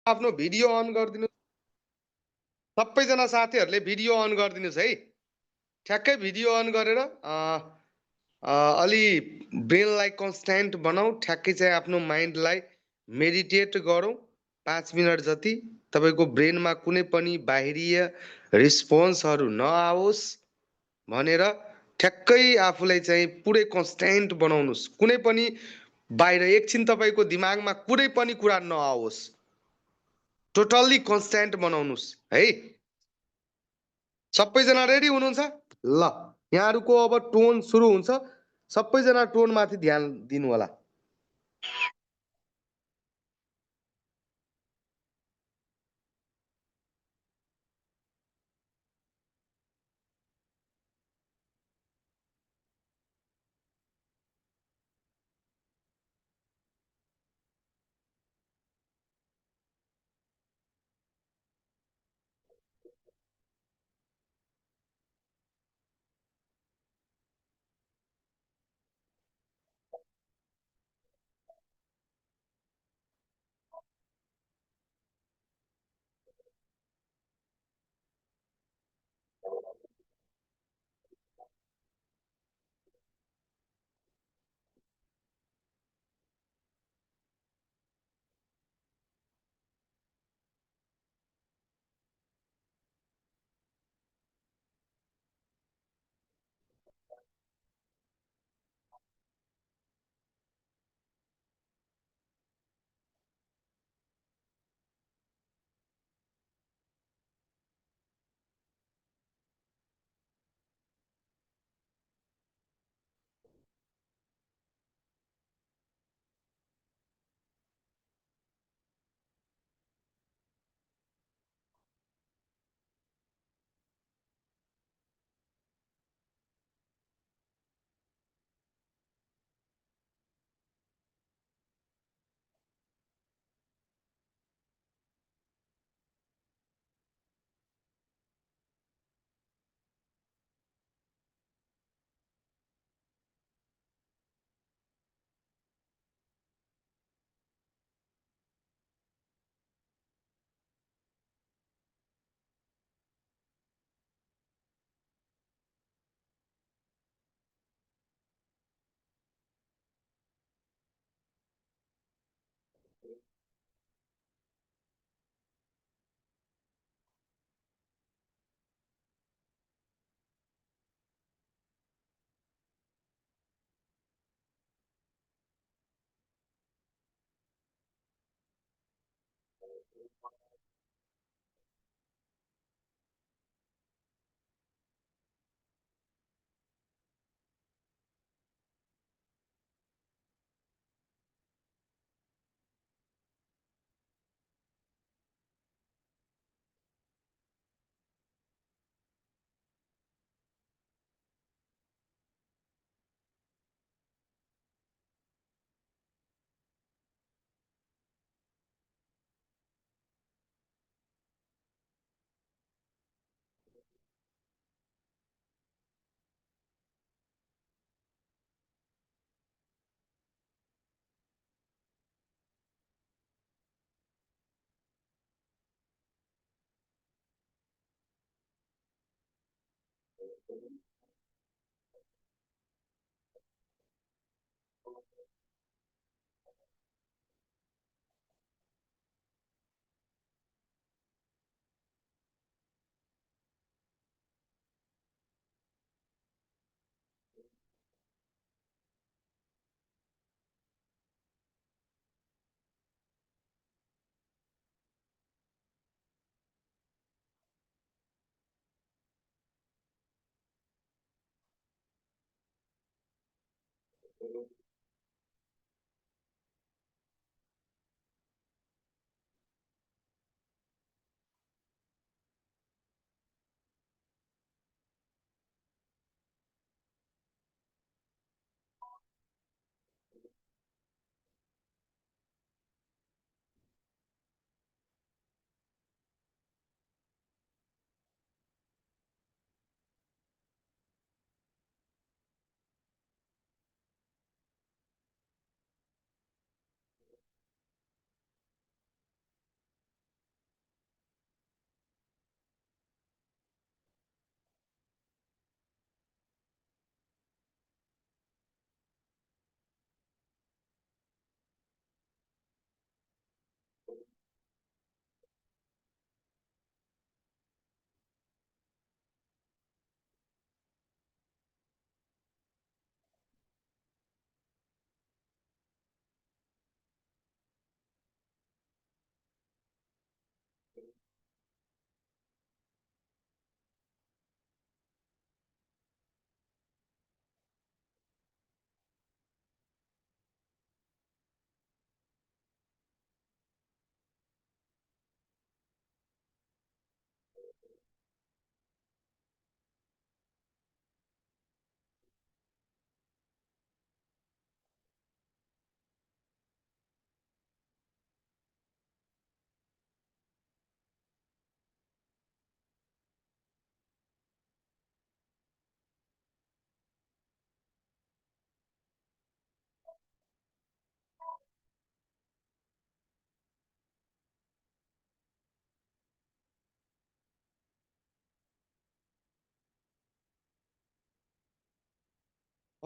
आफ्नो video on गरिदिनु। सबैजना साथीहरूले भिडियो अन गरिदिनुहोस् है। ठ्याक्कै भिडियो अन गरेर अलि ब्रेनलाई कन्सटेन्ट बनाऊ। ठ्याक्कै चाहिँ आफ्नो माइन्डलाई मेडिटेट गरौँ 5 मिनट जति। तपाईँको ब्रेनमा कुनै पनि बाहिरीय रिस्पोन्सहरू नआओस् भनेर ठ्याक्कै आफूलाई चाहिँ पुरै कन्सटेन्ट बनाउनुहोस्। कुनै पनि बाहिर एकछिन तपाईँको दिमागमा कुनै पनि कुरा नआओस्। टोटल्ली कन्सटेन्ट बनाउनुहोस् है। सबैजना रेडी हुनुहुन्छ? ल, यहाँहरूको अब टोन सुरु हुन्छ। सबैजना टोनमाथि ध्यान दिनु होला।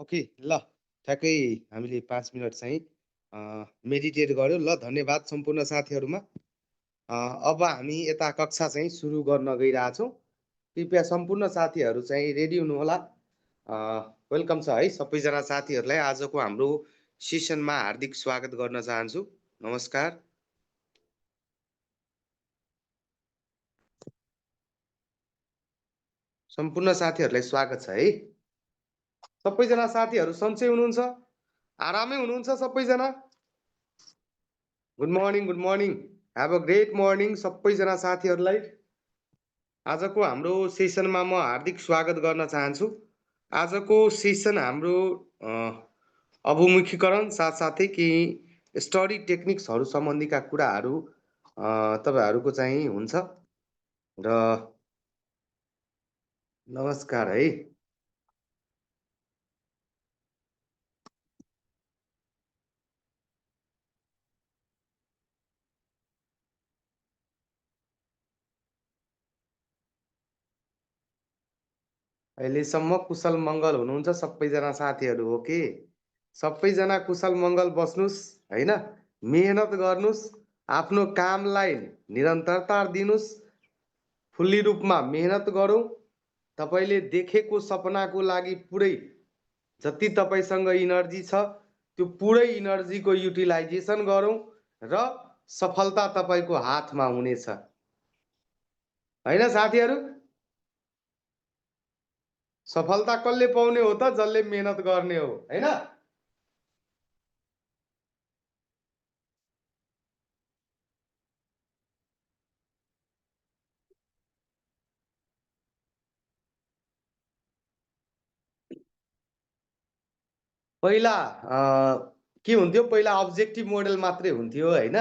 ओके ल ठ्याक्कै हामीले 5 मिनट चाहिँ मेडिटेट गर्यो। ल धन्यवाद सम्पूर्ण साथीहरूमा। अब हामी यता कक्षा चाहिँ सुरु गर्न गइरहेछौँ। कृपया सम्पूर्ण साथीहरू चाहिँ रेडी हुनुहोला। वेलकम छ है सबैजना साथीहरूलाई। आजको हाम्रो सेसनमा हार्दिक स्वागत गर्न चाहन्छु। नमस्कार। सम्पूर्ण साथीहरूलाई स्वागत छ है। सबैजना साथीहरू सन्चै हुनुहुन्छ? आरामै हुनुहुन्छ सबैजना? Good morning, good morning. Have a great morning सबैजना साथीहरूलाई। आजको हाम्रो सेसनमा म हार्दिक स्वागत गर्न चाहन्छु। आजको सेसन हाम्रो अभिमुखीकरण साथसाथै केही स्टडी टेक्निक्सहरू सम्बन्धीका कुराहरू तपाईहरुको चाहिँ हुन्छ र नमस्कार है। अहिलेसम्म कुशल मङ्गल हुनुहुन्छ सबैजना साथीहरू हो कि? सबैजना कुशल मङ्गल बस्नुस् हैन? मेहनत गर्नुस्, आफ्नो कामलाई निरन्तरता दिनुस्, फुल्ली रूपमा मेहनत गरौँ। तपाईले देखेको सपनाको लागि पुरै जति तपाईसँग इनर्जी छ त्यो पुरै इनर्जीको युटिलाइजेसन गरौँ र सफलता तपाईको हातमा हुनेछ हैन साथीहरू? सफलता कसले पाउने हो त? जसले मेहनत गर्ने हो हैन? पहिला के हुन्थ्यो? पहिला अब्जेक्टिभ मोडेल मात्रै हुन्थ्यो हैन?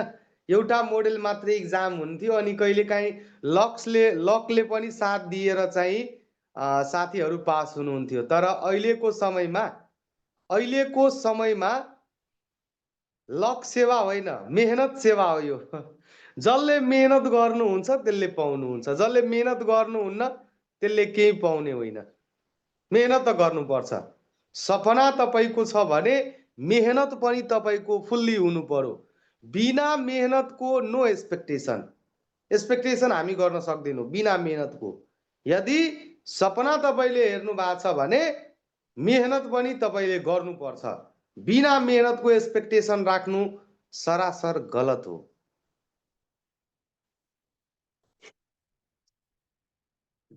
एउटा मोडेल मात्रै एक्जाम हुन्थ्यो अनि कहिलेकाहीँ लकले पनि साथ दिएर चाहिँ साथीहरू पास हुनुहुन्थ्यो। तर अहिलेको समयमा लक सेवा होइन, मेहनत सेवा हो यो। जसले मेहनत गर्नुहुन्छ त्यसले पाउनुहुन्छ, जसले मेहनत गर्नुहुन्न त्यसले केही पाउने होइन। मेहनत त गर्नुपर्छ। सपना तपाईको छ भने मेहनत पनि तपाईको फुल्ली हुनु पर्यो। बिना मेहनतको नो एक्सपेक्टेसन हामी गर्न सक्दैनौँ बिना मेहनतको। यदि सपना तपाईले हेर्नु भएको छ भने मेहनत पनि तपाईले गर्नुपर्छ। बिना मेहनतको एक्सपेक्टेसन राख्नु सरासर गलत हो।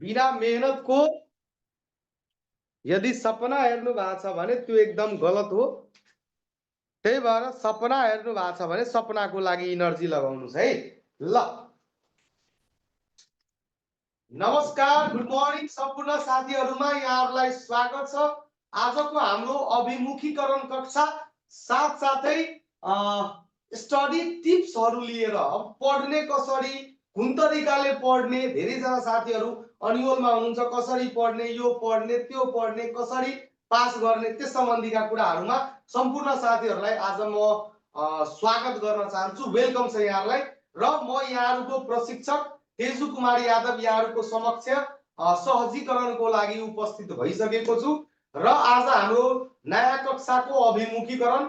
बिना मेहनतको यदि सपना हेर्नु भएको छ भने त्यो एकदम गलत हो। त्यही भएर सपना हेर्नु भएको छ भने सपनाको लागि इनर्जी लगाउनुस् है। ल नमस्कार, गुड मर्निङ सम्पूर्ण साथीहरूमा यहाँहरूलाई स्वागत छ। आजको हाम्रो अभिमुखीकरण कक्षा साथसाथै स्टडी टिप्सहरू लिएर अब पढ्ने कसरी, कुन तरिकाले पढ्ने, धेरैजना साथीहरू अन्योलमा हुनुहुन्छ, कसरी पढ्ने, यो पढ्ने, त्यो पढ्ने, कसरी पास गर्ने, त्यस सम्बन्धीका कुराहरूमा सम्पूर्ण साथीहरूलाई आज म स्वागत गर्न चाहन्छु। वेलकम छ यहाँहरूलाई र म यहाँहरूको प्रशिक्षक तेजु कुमार यादव यहाँहरूको समक्ष सहजीकरणको लागि उपस्थित भइसकेको छु र आज हाम्रो नयाँ कक्षाको अभिमुखीकरण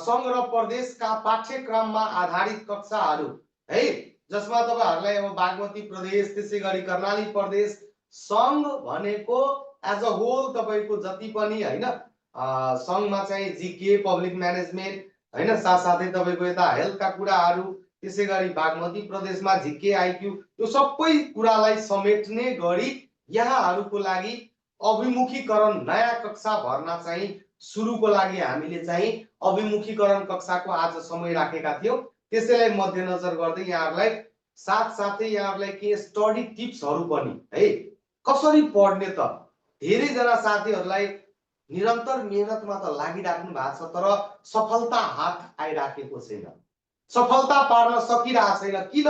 सङ्घ र प्रदेशका पाठ्यक्रममा आधारित कक्षाहरू है, जसमा तपाईहरुलाई अब बागमती प्रदेश, त्यसै गरी कर्णाली प्रदेश सङ्घ भनेको एज अ होल तपाईको जति पनि हैन सङ्घमा चाहिँ जीके, पब्लिक म्यानेजमेन्ट हैन, साथसाथै तपाईको यता हेल्थका कुराहरू, त्यसै गरी बागमती प्रदेशमा जीके, आइक्यू, यो सबै कुरालाई समेट्ने गरी यहाँहरूको लागि अभिमुखीकरण नयाँ कक्षा भर्ना चाहिँ सुरुको लागि हामीले चाहिँ अभिमुखीकरण कक्षाको आज समय राखेका थियौँ। त्यसैलाई मध्यनजर गर्दै यहाँहरूलाई साथसाथै यहाँहरूलाई के स्टडी टिप्सहरू पनि है, कसरी पढ्ने त? धेरैजना साथीहरूलाई निरन्तर मेहनतमा त लागिराख्नु भएको छ तर सफलता हात आइराखेको छैन, सफलता पार्न सकिरहेको छैन। किन?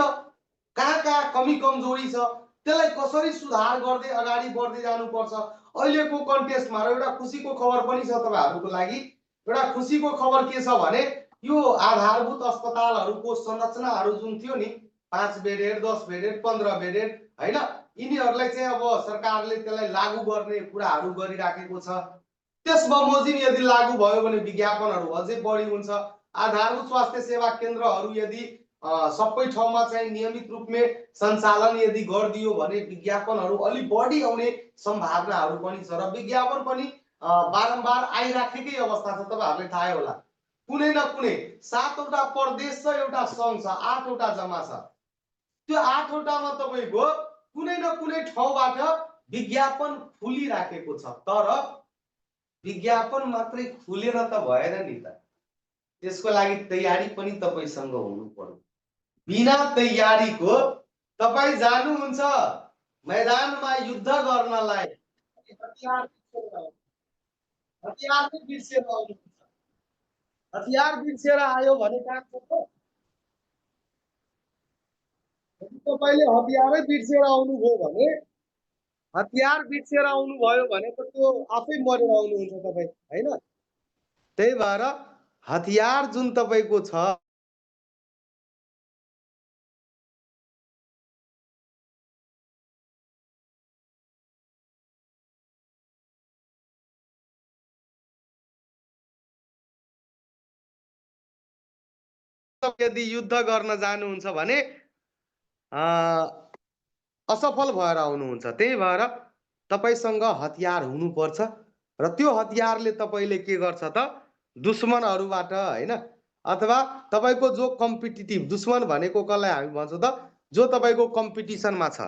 कहाँ कहाँ कमी कमजोरी छ, त्यसलाई कसरी सुधार गर्दै अगाडि बढ्दै जानुपर्छ। अहिलेको कन्टेस्टमा एउटा खुसीको खबर पनि छ तपाईहरुको लागि। एउटा खुसीको खबर के छ भने यो आधारभूत अस्पतालहरूको संरचनाहरू जुन थियो नि, 5 बेडेड, 10 बेडेड, 15 बेडेड हैन, यिनीहरूलाई चाहिँ अब सरकारले त्यसलाई लागू गर्ने कुराहरू गरिराखेको छ। त्यस बमोजिम यदि लागू भयो भने विज्ञापनहरू अझै बढी हुन्छ। आधारभूत स्वास्थ्य सेवा केन्द्रहरू यदि सबै ठाउँमा चाहिँ नियमित रूपले सञ्चालन यदि गरिदियो भने विज्ञापनहरू अलि बढी आउने सम्भावनाहरू पनि छ र विज्ञापन पनि बारम्बार आइराखेकै अवस्था छ। तपाईहरुलाई थाहै होला कुनै न कुनै 7 वटा प्रदेश छ, एउटा सङ्घ छ, 8 वटा जम्मा छ। त्यो 8 वटामा तपाईको कुनै न कुनै ठाउँबाट विज्ञापन फुलिराखेको छ। तर विज्ञापन मात्रै खुलेर त भएन नि त, त्यसको लागि तयारी पनि तपाईसँग हुनु पर्यो। बिना तयारीको तपाई जानुहुन्छ मैदानमा युद्ध गर्नलाई, हतियार बिर्सेर आउनुहुन्छ। हतियार बिर्सेर आयो भने काम छ। तपाईले हतियारै बिर्सेर आउनुभयो भने, हतियार बिर्सेर आउनुभयो भने त त्यो आफै मरेर आउनुहुन्छ तपाई, हैन? त्यही भएर हतियार जुन तपाईको छ यदि युद्ध गर्न जानुहुन्छ भने असफल भएर आउनुहुन्छ। त्यही भएर तपाईसँग हतियार हुनुपर्छ र त्यो हतियारले तपाईले के गर्छ त दुश्मनहरूबाट, हैन, अथवा तपाईको जो कम्पिटिटिभ दुश्मन भनेको कसलाई हामी भन्छौँ त, जो तपाईको कम्पिटिसनमा छ,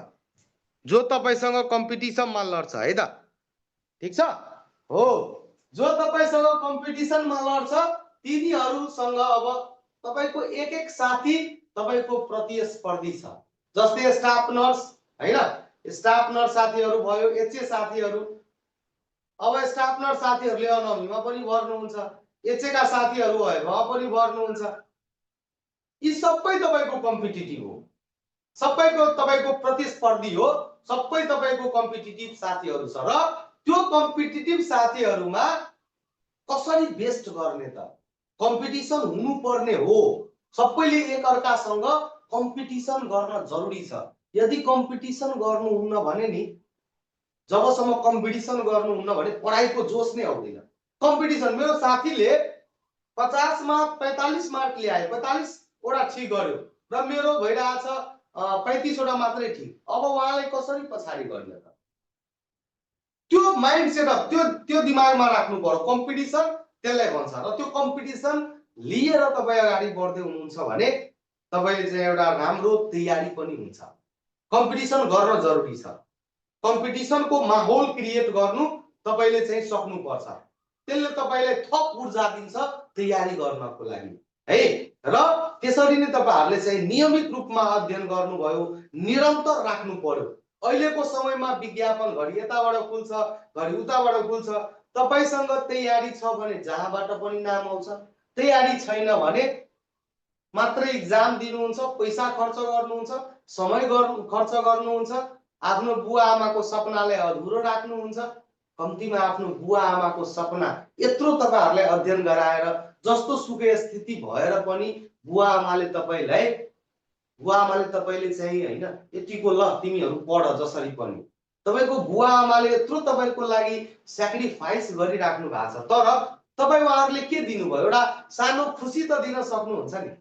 जो तपाईसँग कम्पिटिसनमा लड्छ, है त? ठीक छ हो, जो तपाईसँग कम्पिटिसनमा लड्छ तिनीहरूसँग अब तपाईको एक एक साथी तपाईको प्रतिस्पर्धी छ। जस्तै स्टाफ नर्स, हैन, स्टाफ नर्स साथीहरू भयो, एचए साथीहरू। अब स्टाफ नर्स साथीहरूले अनमीमा पनि भर्नुहुन्छ, एचएका साथीहरू भयो भए पनि भर्नुहुन्छ। यी सबै तपाईको कम्पिटिटिभ हो, सबैको तपाईको प्रतिस्पर्धी हो, सबै तपाईको कम्पिटिटिभ साथीहरू छ। र त्यो कम्पिटिटिभ साथीहरूमा कसरी बेस्ट गर्ने त? कम्पिटिसन हुनुपर्ने हो, सबैले एक अर्कासँग कम्पिटिसन गर्न जरुरी छ। यदि कम्पिटिसन गर्नुहुन्न भने नि, जबसम्म कम्पिटिसन गर्नुहुन्न भने पढाइको जोस नै आउँदैन। कम्पिटिसन, मेरो साथीले 50 मा 45 मार्क ल्याए, 45 वटा ठीक गर्यो र मेरो भइरहेछ 35 वटा मात्रै ठीक। अब उहाँले कसरी पछाडी गर्ने त? त्यो माइन्ड सेटअप, त्यो दिमागमा राख्नु पर्यो। कम्पिटिसन त्यसलाई भन्छ र त्यो कम्पिटिसन लिएर तपाई अगाडि बढ्दै हुनुहुन्छ भने तपाईले चाहिँ एउटा राम्रो तयारी पनि हुन्छ। कम्पिटिसन गर्न जरुरी छ। कम्पिटिसनको माहौल क्रिएट गर्नु तपाईले चाहिँ सक्नुपर्छ। त्यसले तपाईलाई थप ऊर्जा दिन्छ तयारी गर्नको लागि, है। र त्यसरी नै तपाईहरुले चाहिँ नियमित रूपमा अध्ययन गर्नुभयो, निरन्तर राख्नु पर्यो। अहिलेको समयमा विज्ञापन घरि यताबाट खुल्छ, घरि उताबाट खुल्छ। तपाईसँग तयारी छ भने जहाँबाट पनि नाम आउँछ, तयारी छैन भने मात्रै एक्जाम दिनुहुन्छ, पैसा खर्च गर्नुहुन्छ, समय खर्च गर्नुहुन्छ, आफ्नो बुवा आमाको सपनालाई अधुरो राख्नुहुन्छ। कम्तीमा आफ्नो बुवा आमाको सपना यत्रो तपाईहरुलाई अध्ययन गराएर जस्तो सुकै स्थिति भएर पनि बुवा आमाले तपाईले चाहिँ, हैन, यतिको ल तिमीहरू पढ जसरी पनि तपाईको बुवा आमाले यत्रो तपाईको लागि स्याक्रिफाइस गरिराख्नु भएको छ। तर तपाई उहाँहरूले के दिनुभयो? एउटा सानो खुसी त दिन सक्नुहुन्छ नि।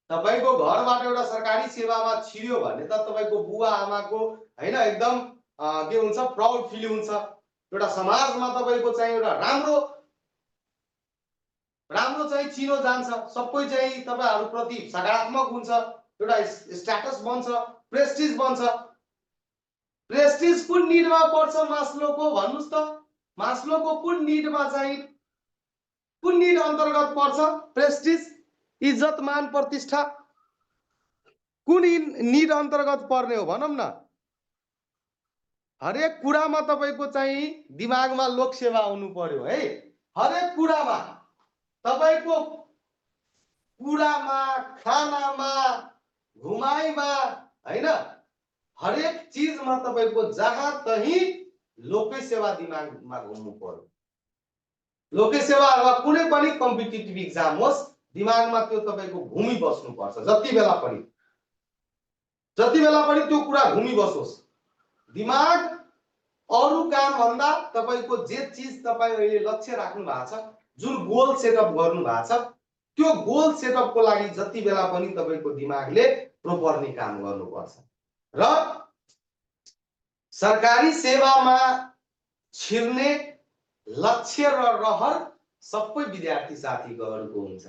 तपाईको घरबाट एउटा सरकारी सेवामा छिर्यो भने त तपाईको बुवा आमाको, हैन, एकदम के हुन्छ, प्राउड फिल हुन्छ। एउटा समाजमा तपाईको चाहिँ एउटा राम्रो चाहिँ चिनो जान्छ, सबै चाहिँ तपाईहरु प्रति सकारात्मक हुन्छ, एउटा स्ट्याटस बन्छ, प्रेस्टिज बन्छ। प्रेस्टिज कुन निडमा पर्छ मास्लोको भन्नुस् त? मास्लोको कुन निडमा चाहिँ, कुन निड अन्तर्गत पर्छ? प्रेस्टिज, इज्जत, मान, प्रतिष्ठा कुन निड अन्तर्गत पर्ने हो भनौं न? हरेक कुरामा तपाईको चाहिँ दिमागमा लोक सेवा आउनु पर्यो, है। हरेक कुरामा तपाईको कुरामा, खानामा, घुमाइमा, हैन, हरेक चीजमा तपाईको जहाँ तही लोकै सेवा दिमागमा घुम्नु पर्यो। लोकै सेवा अथवा कुनै पनि कम्पिटिटिभ एक्जाम होस्, दिमागमा त्यो तपाईको घुमी बस्नु पर्छ। जति बेला पनि त्यो कुरा घुमी बसोस्। दिमाग अरु काम भन्दा तपाईको जे चीज तपाई अहिले लक्ष्य राख्नु भएको छ, जुन गोल सेटअप गर्नु भएको छ, त्यो गोल सेटअपको लागि जति बेला पनि तपाईको दिमागले प्रोपरली काम गर्नुपर्छ। र सरकारी सेवामा छिर्ने लक्ष्य र रहर सबै विद्यार्थी साथीहरूको हुन्छ।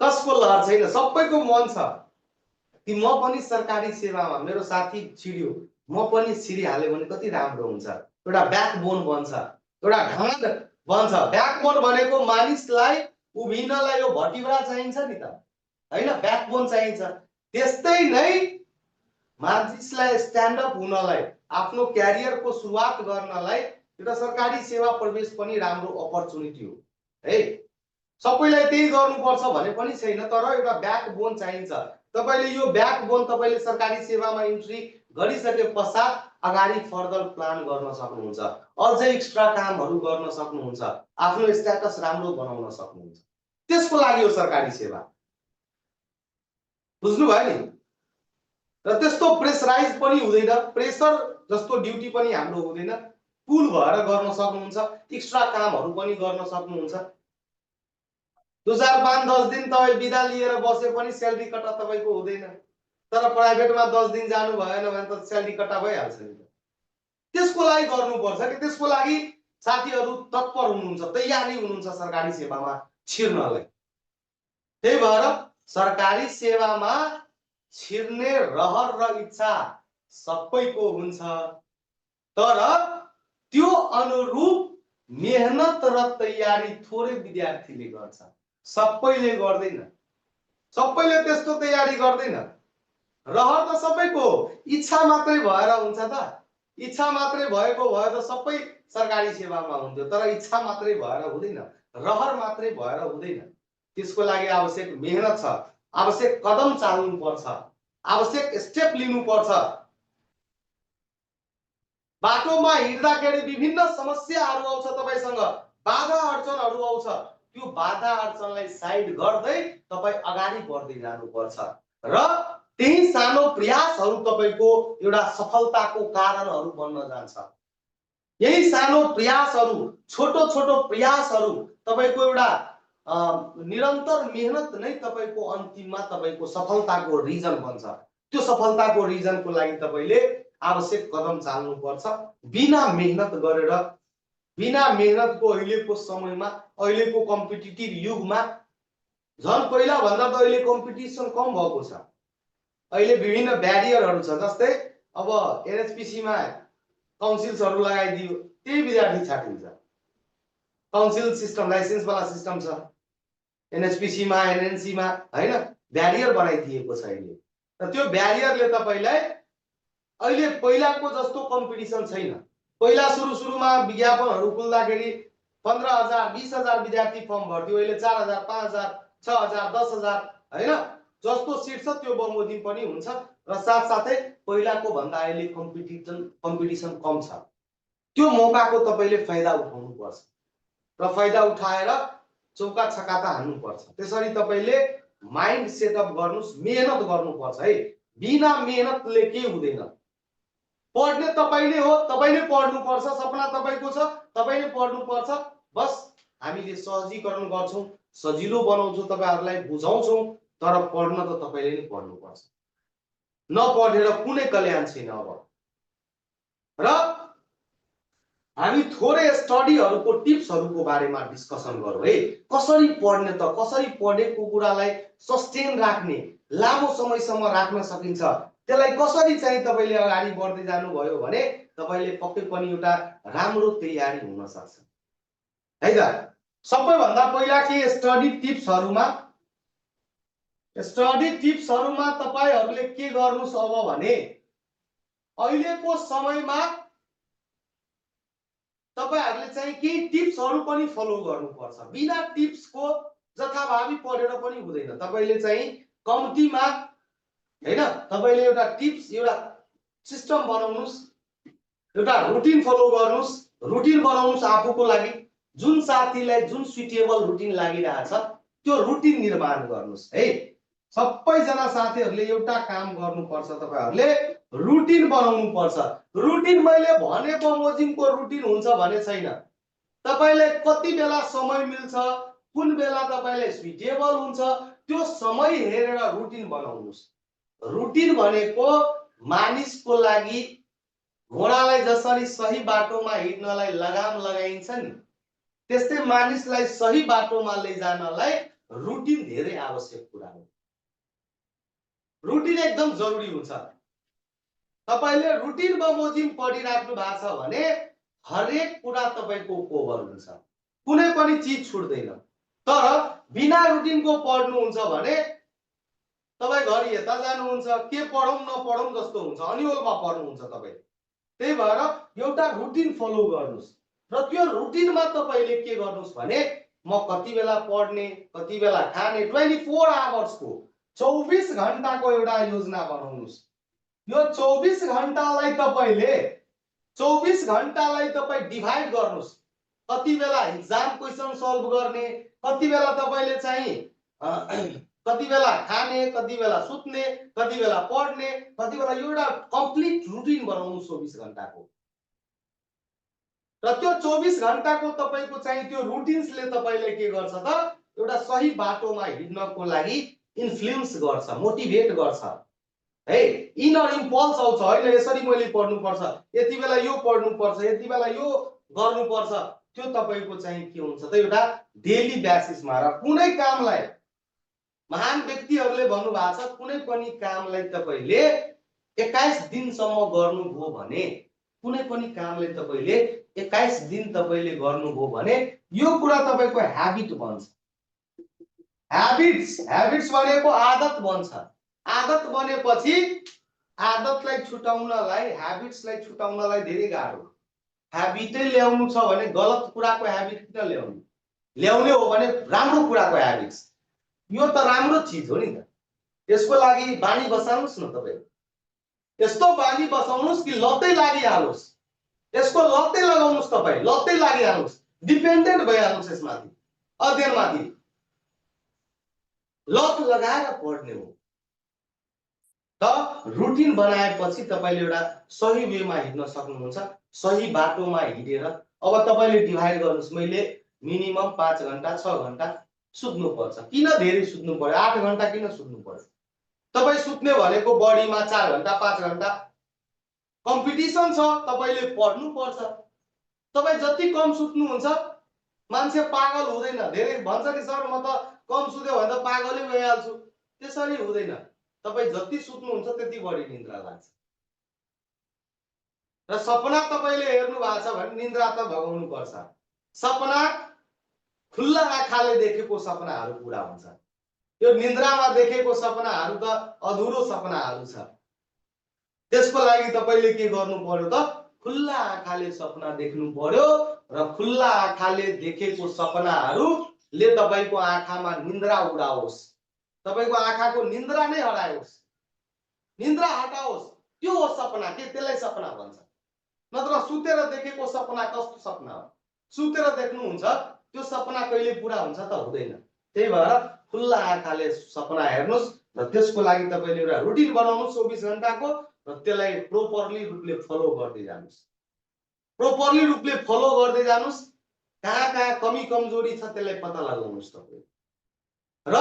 कसको लहर छैन, सबैको मन छ कि म पनि सरकारी सेवामा, मेरो साथी छिर्यो म पनि छिरिहाले भने कति राम्रो हुन्छ। एउटा ब्याकबोन बन्छ, एउटा ढाड बन्छ। ब्याकबोन भनेको मानिसलाई उभिनलाई यो भटिभरा चाहिन्छ नि त, हैन? ब्याकबोन चाहिन्छ। त्यस्तै नै मानिसलाई स्ट्यान्ड अप हुनलाई, आफ्नो क्यारियरको सुरुवात गर्नलाई एउटा सरकारी सेवा प्रवेश पनि राम्रो अपर्चुनिटी हो है। सबैलाई त्यही गर्नुपर्छ भने पनि छैन, तर एउटा ब्याकबोन चाहिन्छ। तपाईले यो ब्याकबोन तपाईले सरकारी सेवामा इन्ट्री गरिसके पश्चात अगाडि फर्दर प्लान गर्न सक्नुहुन्छ, अझै एक्स्ट्रा कामहरू गर्न सक्नुहुन्छ, आफ्नो स्ट्याटस राम्रो बनाउन सक्नुहुन्छ। त्यसको लागि हो सरकारी सेवा। बुझ्नु भयो नि? र त्यस्तो प्रेसराइज पनि हुँदैन, प्रेसर जस्तो ड्युटी पनि हाम्रो हुँदैन। कुल भएर गर्न सक्नुहुन्छ, एक्स्ट्रा कामहरू पनि गर्न सक्नुहुन्छ। 2005-10 दिन तपाईँ बिदा लिएर बसे पनि स्यालेरी कट्टा तपाईको हुँदैन, तर प्राइभेटमा 10 दिन जानु भएन भने त स्यालेरी कट्टा भइहाल्छ नि। त्यसको लागि गर्नुपर्छ कि त्यसको लागि साथीहरू तत्पर हुनुहुन्छ, तयारी हुनुहुन्छ सरकारी सेवामा छिर्नलाई। त्यही भएर सरकारी सेवामा छिर्ने रहर र इच्छा सबैको हुन्छ, तर त्यो अनुरूप मेहनत र तयारी थोरै विद्यार्थीले गर्छ, सबैले गर्दैन। सबैले त्यस्तो तयारी गर्दैन। रहर त सबैको, इच्छा मात्रै भएर हुन्छ त? इच्छा मात्रै भएको भए त सबै सरकारी सेवामा हुन्थ्यो, तर इच्छा मात्रै भएर हुँदैन, रहर मात्रै भएर हुँदैन। त्यसको लागि आवश्यक मेहनत छ, आवश्यक कदम चाल्नु पर्छ, आवश्यक स्टेप लिनु पर्छ। बाटोमा हिँड्दाखेरि विभिन्न समस्याहरू आउँछ, तपाईसँग बाधा अडचनहरू आउँछ। त्यो बाधा अडचनलाई साइड गर्दै तपाई अगाडि बढ्दै जानुपर्छ र त्यही सानो प्रयासहरू तपाईको एउटा सफलताको कारणहरू बन्न जान्छ। यही सानो प्रयासहरू, छोटो छोटो प्रयासहरू तपाईको एउटा निरन्तर मेहनत नै तपाईको अन्तिममा तपाईको सफलताको रिजन बन्छ। त्यो सफलताको रिजनको लागि तपाईले आवश्यक कदम चाल्नुपर्छ। बिना मेहनत गरेर, बिना मेहनतको अहिलेको समयमा, अहिलेको कम्पिटिटिभ युगमा, झन् पहिला भन्दा त अहिले कम्पिटिसन कम भएको छ। अहिले विभिन्न ब्यारियरहरू छ, जस्तै अब एनएचपीसी मा काउन्सिल्सहरू लगाइदियो, त्यही विद्यार्थी छाटिन्छ। काउन्सिल सिस्टम, लाइसेन्स वाला सिस्टम छ एनएचपीसी मा, एनएनसी मा, हैन? ब्यारियर बनाइदिएको छ अहिले। र त्यो ब्यारियरले तपाईलाई अहिले पहिलाको जस्तो कम्पिटिसन छैन। पहिला सुरुमा विज्ञापनहरू खुल्दाखेरि 15,000 20,000 विद्यार्थी फर्म भर्थ्यो, अहिले 4,000 5,000 6,000 10,000, हैन? जस्तो सिट छ त्यो बमोजिम पनि हुन्छ र साथसाथै पहिलाको भन्दा अहिले कम्पिटिसन कम छ। त्यो मौकाको तपाईले फाइदा उठाउनु पर्छ र फाइदा उठाएर चौका छकाता हान्नु पर्छ। त्यसरी तपाईले माइन्ड सेटअप गर्नुस्, मेहनत गर्नुपर्छ है। बिना मेहनतले के हुँदैन। पढ्ने तपाईले हो, तपाईले पढ्नुपर्छ, सपना तपाईको छ, तपाईले पढ्नुपर्छ। बस हामीले सहजीकरण गर्छौं, सजिलो बनाउँछौं, तपाईहरुलाई बुझाउँछौं, तर पढ्न त तपाईले नै पढ्नुपर्छ। नपढेर कुनै कल्याण छैन। अब र हामी थोरै स्टडीहरुको टिप्सहरुको बारेमा डिस्कसन गरौँ है। कसरी पढ्ने त, कसरी पढेको कुरालाई सस्टेन राख्ने, लामो समयसम्म राख्न सकिन्छ, त्यसलाई कसरी चाहिँ तपाईले अगाडि बढ्दै जानुभयो भने तपाईले पक्कै पनि एउटा राम्रो तयारी हुन सक्छ है त। सबैभन्दा पहिला के स्टडी टिप्सहरुमा तपाईहरुले के गर्नुस् अब भने अहिलेको समयमा तपाईहरुले चाहिँ के टिप्सहरु पनि फलो गर्नुपर्छ। बिना टिप्सको जथाभावी पढेर पनि हुँदैन। तपाईले चाहिँ कम्तीमा, हैन, तपाईले एउटा टिप्स, एउटा सिस्टम बनाउनुस्, एउटा रुटिन फलो गर्नुस्, रुटिन बनाउनुस् आफूको लागि। जुन साथीलाई जुन सुटेबल रुटिन लागिरहेछ त्यो रुटिन निर्माण गर्नुस् है। सबैजना साथीहरूले एउटा काम गर्नुपर्छ, तपाईहरुले रुटिन बनाउनु पर्छ। रुटिन मैले भने बमोजिमको रुटिन हुन्छ भने छैन। तपाईले कति बेला समय मिल्छ, कुन बेला तपाईले सुइटेबल हुन्छ, त्यो समय हेरेर रुटिन बनाउनुस्। रुटिन भनेको मानिसको लागि घोडालाई जसरी सही बाटोमा हिँड्नलाई लगाम लगाइन्छ नि, त्यस्तै मानिसलाई सही बाटोमा लैजानलाई रुटिन धेरै आवश्यक कुरा हो। रुटिन एकदम जरुरी हुन्छ। तपाईले रुटिन बमोजिम पढिराख्नु भएको छ भने हरेक कुरा तपाईको कभर हुन्छ, कुनै पनि चीज छुट्दैन। तर बिना रुटिनको पढ्नुहुन्छ भने तपाई घर यता जानुहुन्छ, के पढौं नपढौं जस्तो हुन्छ, अन्यलमा पढ्नुहुन्छ तपाई। त्यही भएर एउटा रुटिन फलो गर्नुस् र त्यो रुटिनमा तपाईले के गर्नुस् भने म कति बेला पढ्ने, कति बेला खाने, 24 आवर्स को 24 घण्टा को एउटा योजना बनाउनुस्। यो 24 घण्टालाई तपाईले 24 घण्टालाई तपाई डिभाइड गर्नुस्। कति बेला एग्जाम क्वेशन सल्भ गर्ने, कति बेला तपाईले चाहिँ कति बेला खाने, कति बेला सुत्ने, कति बेला पढ्ने, कति बेला एउटा कम्प्लिट रुटिन बनाउनु 24 घण्टाको। र त्यो 24 घण्टाको तपाईको चाहिँ त्यो रुटिन्सले तपाईले के गर्छ त एउटा सही बाटोमा हिँड्नको लागि इन्फ्लुएन्स गर्छ, मोटिभेट गर्छ। है इनर इम्पल्स आउँछ, हैन यसरी मैले पढ्नु पर्छ, यति बेला यो पढ्नु पर्छ, यति बेला यो गर्नु पर्छ। त्यो तपाईको चाहिँ के हुन्छ त एउटा डेली बेसिसमा। र कुनै कामलाई महान व्यक्तिहरूले भन्नु भएको छ, कुनै पनि कामलाई तपाईले 21 दिनसम्म गर्नुभयो भने, कुनै पनि कामलाई तपाईले 21 दिन तपाईले गर्नुभयो भने यो कुरा तपाईको ह्याबिट बन्छ। ह्याबिट्स भनेको आदत बन्छ। आदत बनेपछि आदतलाई छुटाउनलाई, ह्याबिट्सलाई छुटाउनलाई धेरै गाह्रो। ह्याबिटै ल्याउनु छ भने गलत कुराको ह्याबिट किन ल्याउनु? ल्याउने हो भने राम्रो कुराको ह्याबिट्स। यो त राम्रो चीज हो नि त, यसको लागि बानी बसाउनुस् न तपाई। यस्तो बानी बसाउनुस् कि लतै लागिहालोस्, यसको लतै लगाउनुस् तपाई, लतै लागिहालोस्, डिपेन्डेन्ट भइहालोस् यसमाथि, अध्ययनमाथि लत लगाएर पढ्ने हो। त रुटिन बनाएपछि तपाईले एउटा सही वेमा हिँड्न सक्नुहुन्छ, सही बाटोमा हिँडेर। अब तपाईले डिभाइड गर्नुस्, मैले मिनिमम 5 घण्टा 6 घण्टा सुत्नु पर्छ। किन धेरै सुत्नु पर्यो? 8 घण्टा किन सुत्नु पर्यो? तपाई सुत्ने भनेको बडीमा 4 घण्टा 5 घण्टा कम्पिटिसन छ, तपाईले पढ्नु पर्छ। तपाई जति कम सुत्नुहुन्छ मान्छे पागल हुँदैन। धेरै भन्छ नि सर म त कम सुत्यो भने त पागलै भइहाल्छु, त्यसरी हुँदैन। तपाई जति सुत्नुहुन्छ त्यति बढी निन्द्रा लाग्छ। र सपना तपाईले हेर्नु भएको छ भने निन्द्रा त भगाउनु पर्छ। सपना खुल्ला आँखाले देखेको सपनाहरू पूरा हुन्छ। यो निन्द्रामा देखेको सपनाहरू त अधुरो सपनाहरू छ। त्यसको लागि तपाईले के गर्नु पर्यो त खुल्ला आँखाले सपना देख्नु पर्यो र खुल्ला आँखाले देखेको सपनाहरूले तपाईको आँखामा निन्द्रा उडाओस्, तपाईको आँखाको निन्द्रा नै हराओस्, निन्द्रा हटाओस्। त्यो हो सपना। के त्यसलाई सपना भन्छ? नत्र सुतेर देखेको सपना कस्तो सपना हो? सुतेर देख्नुहुन्छ त्यो सपना कहिले पूरा हुन्छ त हुँदैन। त्यही भएर खुल्ला आँखाले सपना हेर्नुस् र त्यसको लागि तपाईले एउटा रुटिन बनाउनुस् 24 घण्टाको र त्यसलाई प्रोपरली रूपले फलो गर्दै जानुस्। प्रोपरली रूपले फलो गर्दै जानुस्। कहाँ कमी कमजोरी छ त्यसलाई पत्ता लगाउनुस् तपाईले। र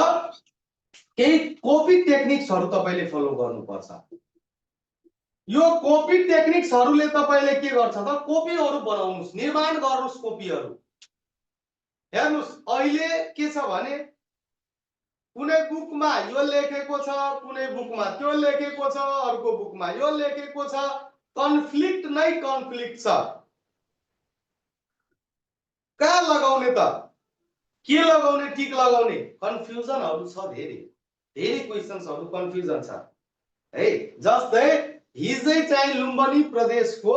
केही कपी टेक्निक्सहरु तपाईले फलो गर्नुपर्छ। यो कपी टेक्निक्सहरुले तपाईले के गर्छ त कपीहरु बनाउनुस्, निर्माण गर्नुस् कपीहरु। हेर्नुस् अहिले के छ भने कुनै बुकमा यो लेखेको छ, कुनै बुकमा त्यो लेखेको छ, अर्को बुकमा यो लेखेको छ, कन्फ्लिक्ट नै कन्फ्लिक्ट छ। कहाँ लगाउने त? के लगाउने ठीक लगाउने? कन्फ्युजनहरु छ धेरै। धेरै क्वेशन्सहरु कन्फ्युजन छ। है जस्तै हिजै चाहिँ लुम्बिनी प्रदेशको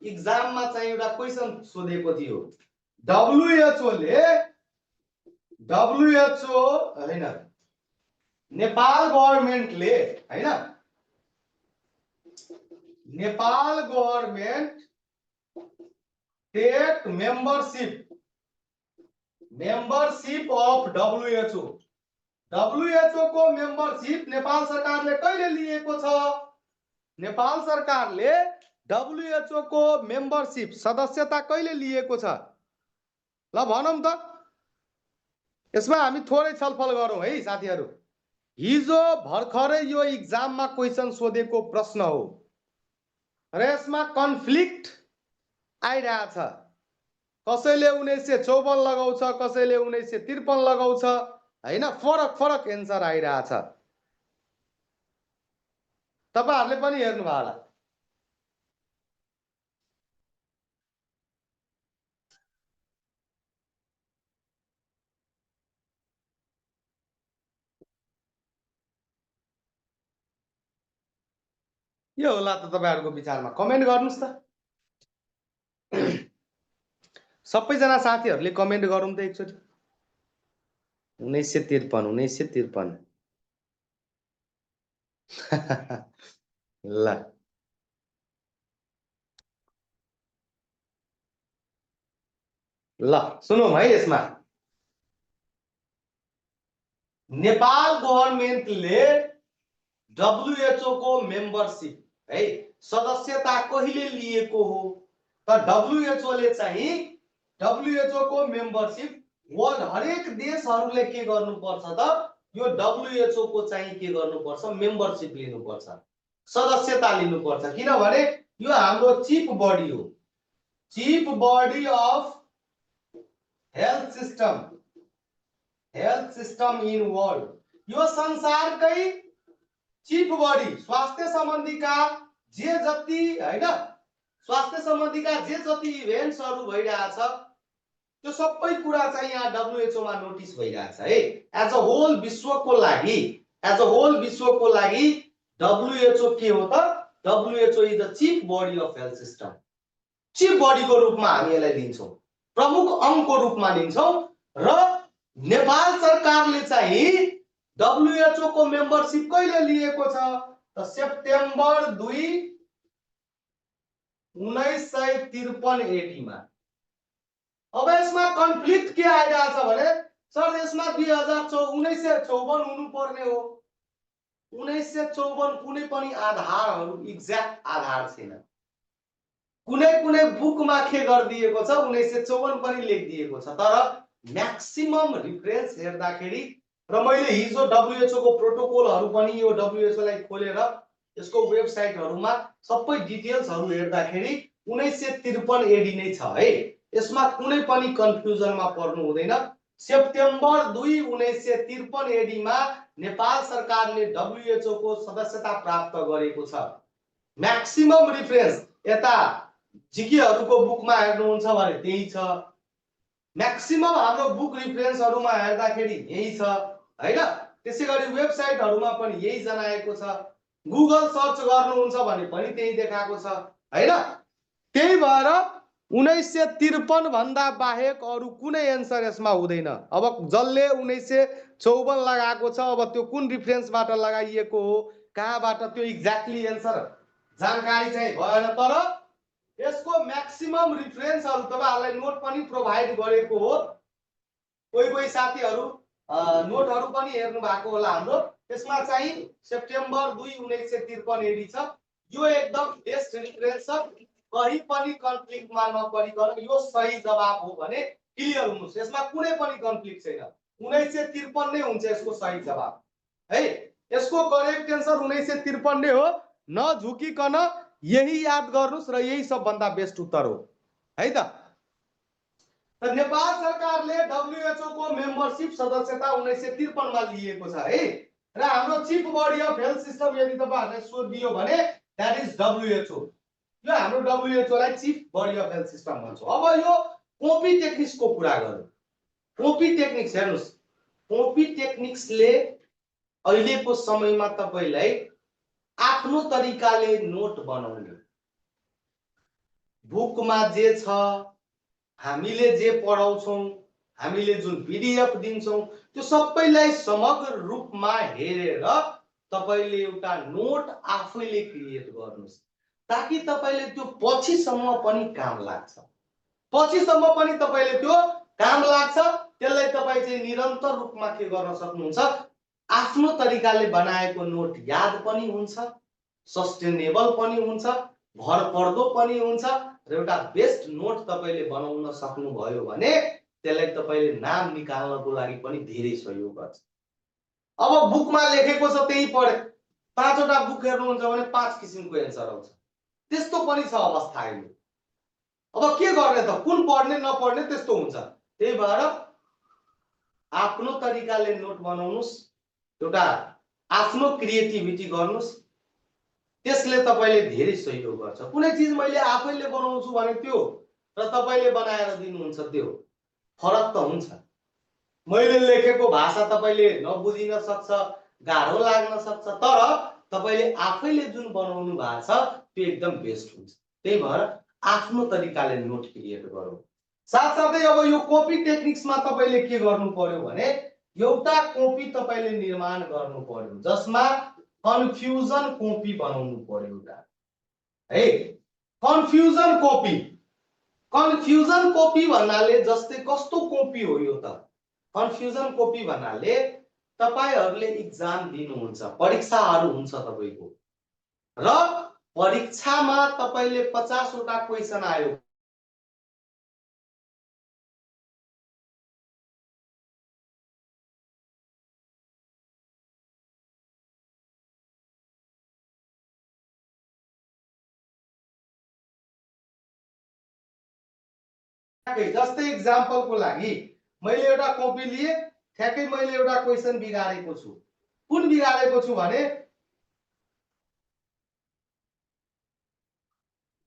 एक्जाममा चाहिँ एउटा क्वेशन सोधेको थियो। WHO ले WHO हैन नेपाल गभर्नमेन्टले हैन Nepal government take membership of WHO WHO को मेम्बरशिप नेपाल सरकारले कहिले लिएको छ? नेपाल सरकारले WHO को मेम्बरशिप सदस्यता कहिले लिएको छ? ल भनौं त। यसमा हामी थोरै छलफल गरौँ है साथीहरू। हिजो भर्खरै यो इक्जाममा क्वेशन सोधेको प्रश्न हो र यसमा कन्फ्लिक्ट आइरहेछ। कसैले 1954 लगाउँछ, कसैले 1953 लगाउँछ, हैन? फरक फरक एन्सर आइरहेछ। तपाईहरुले पनि हेर्नु भयो होला। के होला त तपाईहरुको विचारमा? कमेन्ट गर्नुस् त। सबैजना साथीहरुले कमेन्ट गरौँ त एकचोटी। 1953 ल ल सुनौं है यसमा। नेपाल गभर्नमेन्टले WHO को मेम्बरशिप है सदस्यता कहिले लिएको हो त? WHO ले चाहिँ WHO को मेम्बरशिप वर्ल्ड हरेक देशहरुले के गर्नुपर्छ त? यो WHO को चाहिँ के गर्नुपर्छ? मेम्बरशिप लिनुपर्छ, सदस्यता लिनुपर्छ। किनभने यो हाम्रो चीफ बडी हो, chief body of health system in world. यो संसारकै चीफ बडी, स्वास्थ्य सम्बन्धीका जे जति हैन, स्वास्थ्य सम्बन्धीका जे जति इभेन्ट्सहरु भइरहेछ त्यो सबै कुरा चाहिँ यहाँ WHO मा नोटिस भइरहेछ है। एज अ होल विश्वको लागि WHO के हो त? WHO is the chief body of health system. Chief body को रूपमा हामी यसलाई लिन्छौं, प्रमुख अंगको रूपमा लिन्छौं। र नेपाल सरकारले चाहिँ WHO को मेम्बरशिप कहिले लिएको छ त? सेप्टेम्बर 2 1953 एडी मा। अब यसमा कन्फ्लिक्ट के आइरहेछ भने सर यसमा 1954 हुनु पर्ने हो। 1954 कुनै पनि आधारहरु एक्ज्याक्ट आधार छैन। कुनै बुकमा के गरिदिएको छ 1954 पनि लेखिदिएको छ, तर म्याक्सिमम रिफरेन्स हेर्दाखेरि र मैले हिजो WHO को प्रोटोकलहरु पनि यो WHO लाई खोलेर यसको वेबसाइटहरुमा सबै डिटेल्सहरु हेर्दाखेरि 1953 एडी नै छ है। यसमा कुनै पनि कन्फ्युजनमा पर्नु हुँदैन। सेप्टेम्बर 2 1953 एडी मा नेपाल सरकारले WHO को सदस्यता प्राप्त गरेको छ। म्याक्सिमम रिफरेन्स यता जिकेहरुको बुकमा हेर्नुहुन्छ भने त्यही छ, म्याक्सिमम हाम्रो बुक रिफरेन्सहरुमा हेर्दाखेरि यही छ हैन। त्यसैगरी वेबसाइटहरुमा पनि यही जनाएको छ, गुगल सर्च गर्नुहुन्छ भने पनि त्यही देखाएको छ हैन। त्यही भएर 1953 भन्दा बाहेक अरु कुनै एन्सर यसमा हुँदैन। अब जसले 1954 लगाएको छ, अब त्यो कुन रिफरेन्सबाट लगाइएको हो, कहाँबाट, त्यो एक्ज्याक्टली एन्सर जानकारी चाहिँ भएन। तर यसको म्याक्सिमम रिफरेन्सहरु तपाईहरुलाई नोट पनि प्रोभाइड गरेको हो। कोही साथीहरु नोटहरु पनि हेर्नु भएको होला हाम्रो। त्यसमा चाहिँ सेप्टेम्बर 2 1953 एडी छ। यो एकदम बेस्ट रिफरेन्स छ। कहीं पनि कन्फ्लिक्टमा नपरिकन यो सही जवाब हो भने क्लियर हुनुस्। यसमा कुनै पनि कन्फ्लिक्ट छैन, 1953 नै हुन्छ यसको सही जवाब है। यसको करेक्ट एन्सर 1953 नै हो। नझुकिकन यही याद गर्नुस् र यही सबभन्दा बेस्ट उत्तर हो है त। नेपाल सरकारले WHO को मेम्बरशिप सदस्यता 1953 मा लिएको छ है। र हाम्रो chief body of health system यदि तपाईहरुले सोधियो भने दैट इज WHO। यो हाम्रो WHO लाई chief body of health system भन्छौं। अब यो कॉपी टेक्निक्स को कुरा गरौँ। कॉपी टेक्निक्स हेर्नुस्, कॉपी टेक्निक्सले अहिलेको समयमा तपाईलाई आफ्नो तरिकाले नोट बनाउने, बुकमा जे छ, हामीले जे पढाउँछौं, हामीले जुन पीडीएफ दिन्छौं, त्यो सबैलाई समग्र रूपमा हेरेर तपाईले एउटा नोट आफैले क्रिएट गर्नुस्, ताकि तपाईले त्यो पछिसम्म पनि काम लाग्छ। पछिसम्म पनि तपाईले त्यो काम लाग्छ। त्यसलाई तपाई चाहिँ निरन्तर रूपमा के गर्न सक्नुहुन्छ? आफ्नो तरिकाले बनाएको नोट याद पनि हुन्छ, सस्टेनेबल पनि हुन्छ, भरपर्दो पनि हुन्छ र एउटा बेस्ट नोट तपाईले बनाउन सक्नुभयो भने त्यसलाई तपाईले नाम निकाल्नको लागि पनि धेरै सहयोग गर्छ। अब बुकमा लेखेको छ त्यही पढे, 5 वटा बुक हेर्नुहुन्छ भने 5 किसिमको एन्सर आउँछ, त्यस्तो पनि छ अवस्था अहिले। अब के गर्ने त, कुन पढ्ने नपढ्ने त्यस्तो हुन्छ। त्यही भएर आफ्नो तरिकाले नोट बनाउनुस्, एउटा आफ्नो क्रिएटिभिटी गर्नुस्, त्यसले तपाईले धेरै सहयोग गर्छ। कुनै चीज मैले आफैले बनाउँछु भने त्यो र तपाईले बनाएर दिनुहुन्छ त्यो फरक त हुन्छ। मैले लेखेको भाषा तपाईले नबुझिन सक्छ, गाह्रो लाग्न सक्छ, तर तपाईले आफैले जुन बनाउनु भएको छ त्यो एकदम बेस्ट हुन्छ। त्यही भएर आफ्नो तरिकाले नोट क्रिएट गरौँ। साथसाथै अब यो कपी टेक्निक्समा तपाईले के गर्नु पर्यो भने एउटा कपी तपाईले निर्माण गर्नु पर्यो जसमा कन्फ्युजन कपी बनाउनु पर्यो एउटा है। कन्फ्युजन कपी, कन्फ्युजन कपी भन्नाले जस्तै कस्तो कपी हो यो त? कन्फ्युजन कपी भन्नाले तपाईहरुले एक्जाम दिनुहुन्छ, परीक्षाहरु हुन्छ तपाईको र परीक्षामा तपाईले 50 वटा क्वेशन आयो, जस्तै एक्जाम्पलको लागि मैले एउटा कपी लिए, ठ्याक्कै मैले एउटा क्वेशन बिगारेको छु। कुन बिगारेको छु भने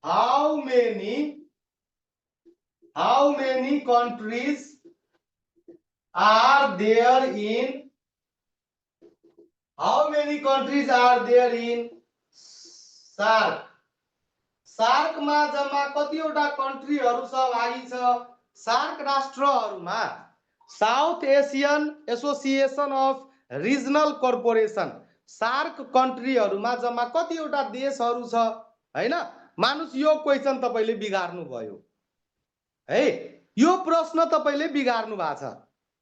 how many countries are there in SAARC? सार्कमा जम्मा कतिवटा कन्ट्रीहरु सहभागी छ? सार्क राष्ट्रहरुमा South Asian Association of Regional Cooperation, SAARC कन्ट्रीहरुमा जम्मा कतिवटा देशहरु छ हैन? मानुस यो क्वेशन तपाईले बिगार्नु भयो है, यो प्रश्न तपाईले बिगार्नु भएको छ,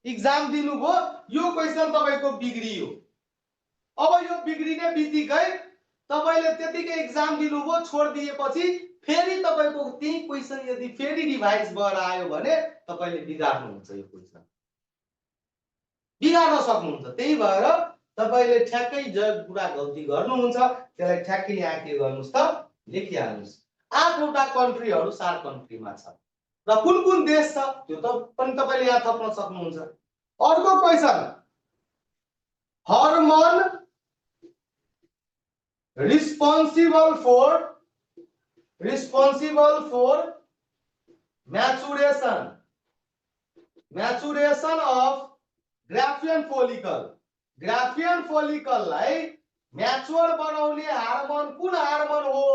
एक्जाम दिनुभयो, यो क्वेशन तपाईको बिग्रियो। अब यो बिग्रिने बित्तिकै तपाईले त्यतिकै एक्जाम दिनुभयो, छोड दिएपछि फेरि तपाईको त्यही क्वेशन यदि फेरि रिभाइज भएर आयो भने तपाईले बिगार्नुहुन्छ, यो क्वेशन बिगार्न सक्नुहुन्छ। त्यही भएर तपाईले ठ्याक्कै पुरा गल्ती गर्नुहुन्छ, त्यसलाई ठ्याक्कै यहाँ के गर्नुस् त लेखिहाल्नुस्। 8 वटा कन्ट्रीहरु सार्क कन्ट्रीमा छ र कुन कुन देश छ त्यो त पनि तपाईले यहाँ थप्न सक्नुहुन्छ। अर्को question, hormone responsible for maturation of Graafian follicle, Graafian फोलिकललाई म्याच्योर बनाउने हार्मोन कुन हार्मोन हो?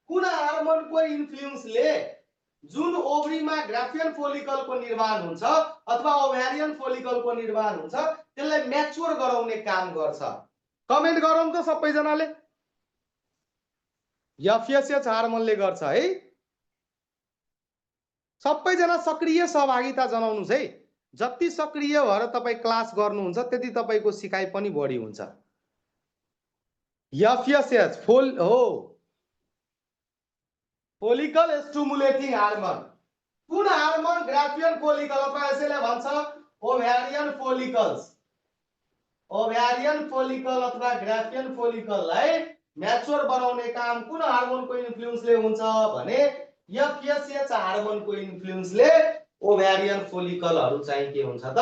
कुन हार्मोनको इन्फ्लुएन्सले जुन ओभरीमा ग्राफियन फोलिकलको निर्माण हुन्छ अथवा ओभ्यारियन फोलिकलको निर्माण हुन्छ त्यसलाई म्याच्योर गराउने काम गर्छ? कमेन्ट गरौँ त सबैजनाले। एफएसएच हार्मोनले गर्छ है। सबैजना सक्रिय सहभागिता जनाउनुस् है। जति सक्रिय भएर तपाई क्लास गर्नुहुन्छ त्यति तपाईको सिकाइ पनि बढी हुन्छ। एफएसएच फोलिकल स्टिमुलेटिङ हार्मोन, कुन हार्मोन? ग्राफियन फोलिकल अथवा यसैले भन्छ ओभ्यारियन फोलिकल्स। ओभ्यारियन फोलिकल अथवा ग्राफियन फोलिकललाई म्याच्योर बनाउने काम कुन हार्मोनको इन्फ्लुएन्सले हुन्छ भने एफएसएच हार्मोनको इन्फ्लुएन्सले ओभ्यारियन फोलिकलहरु चाहिँ के हुन्छ त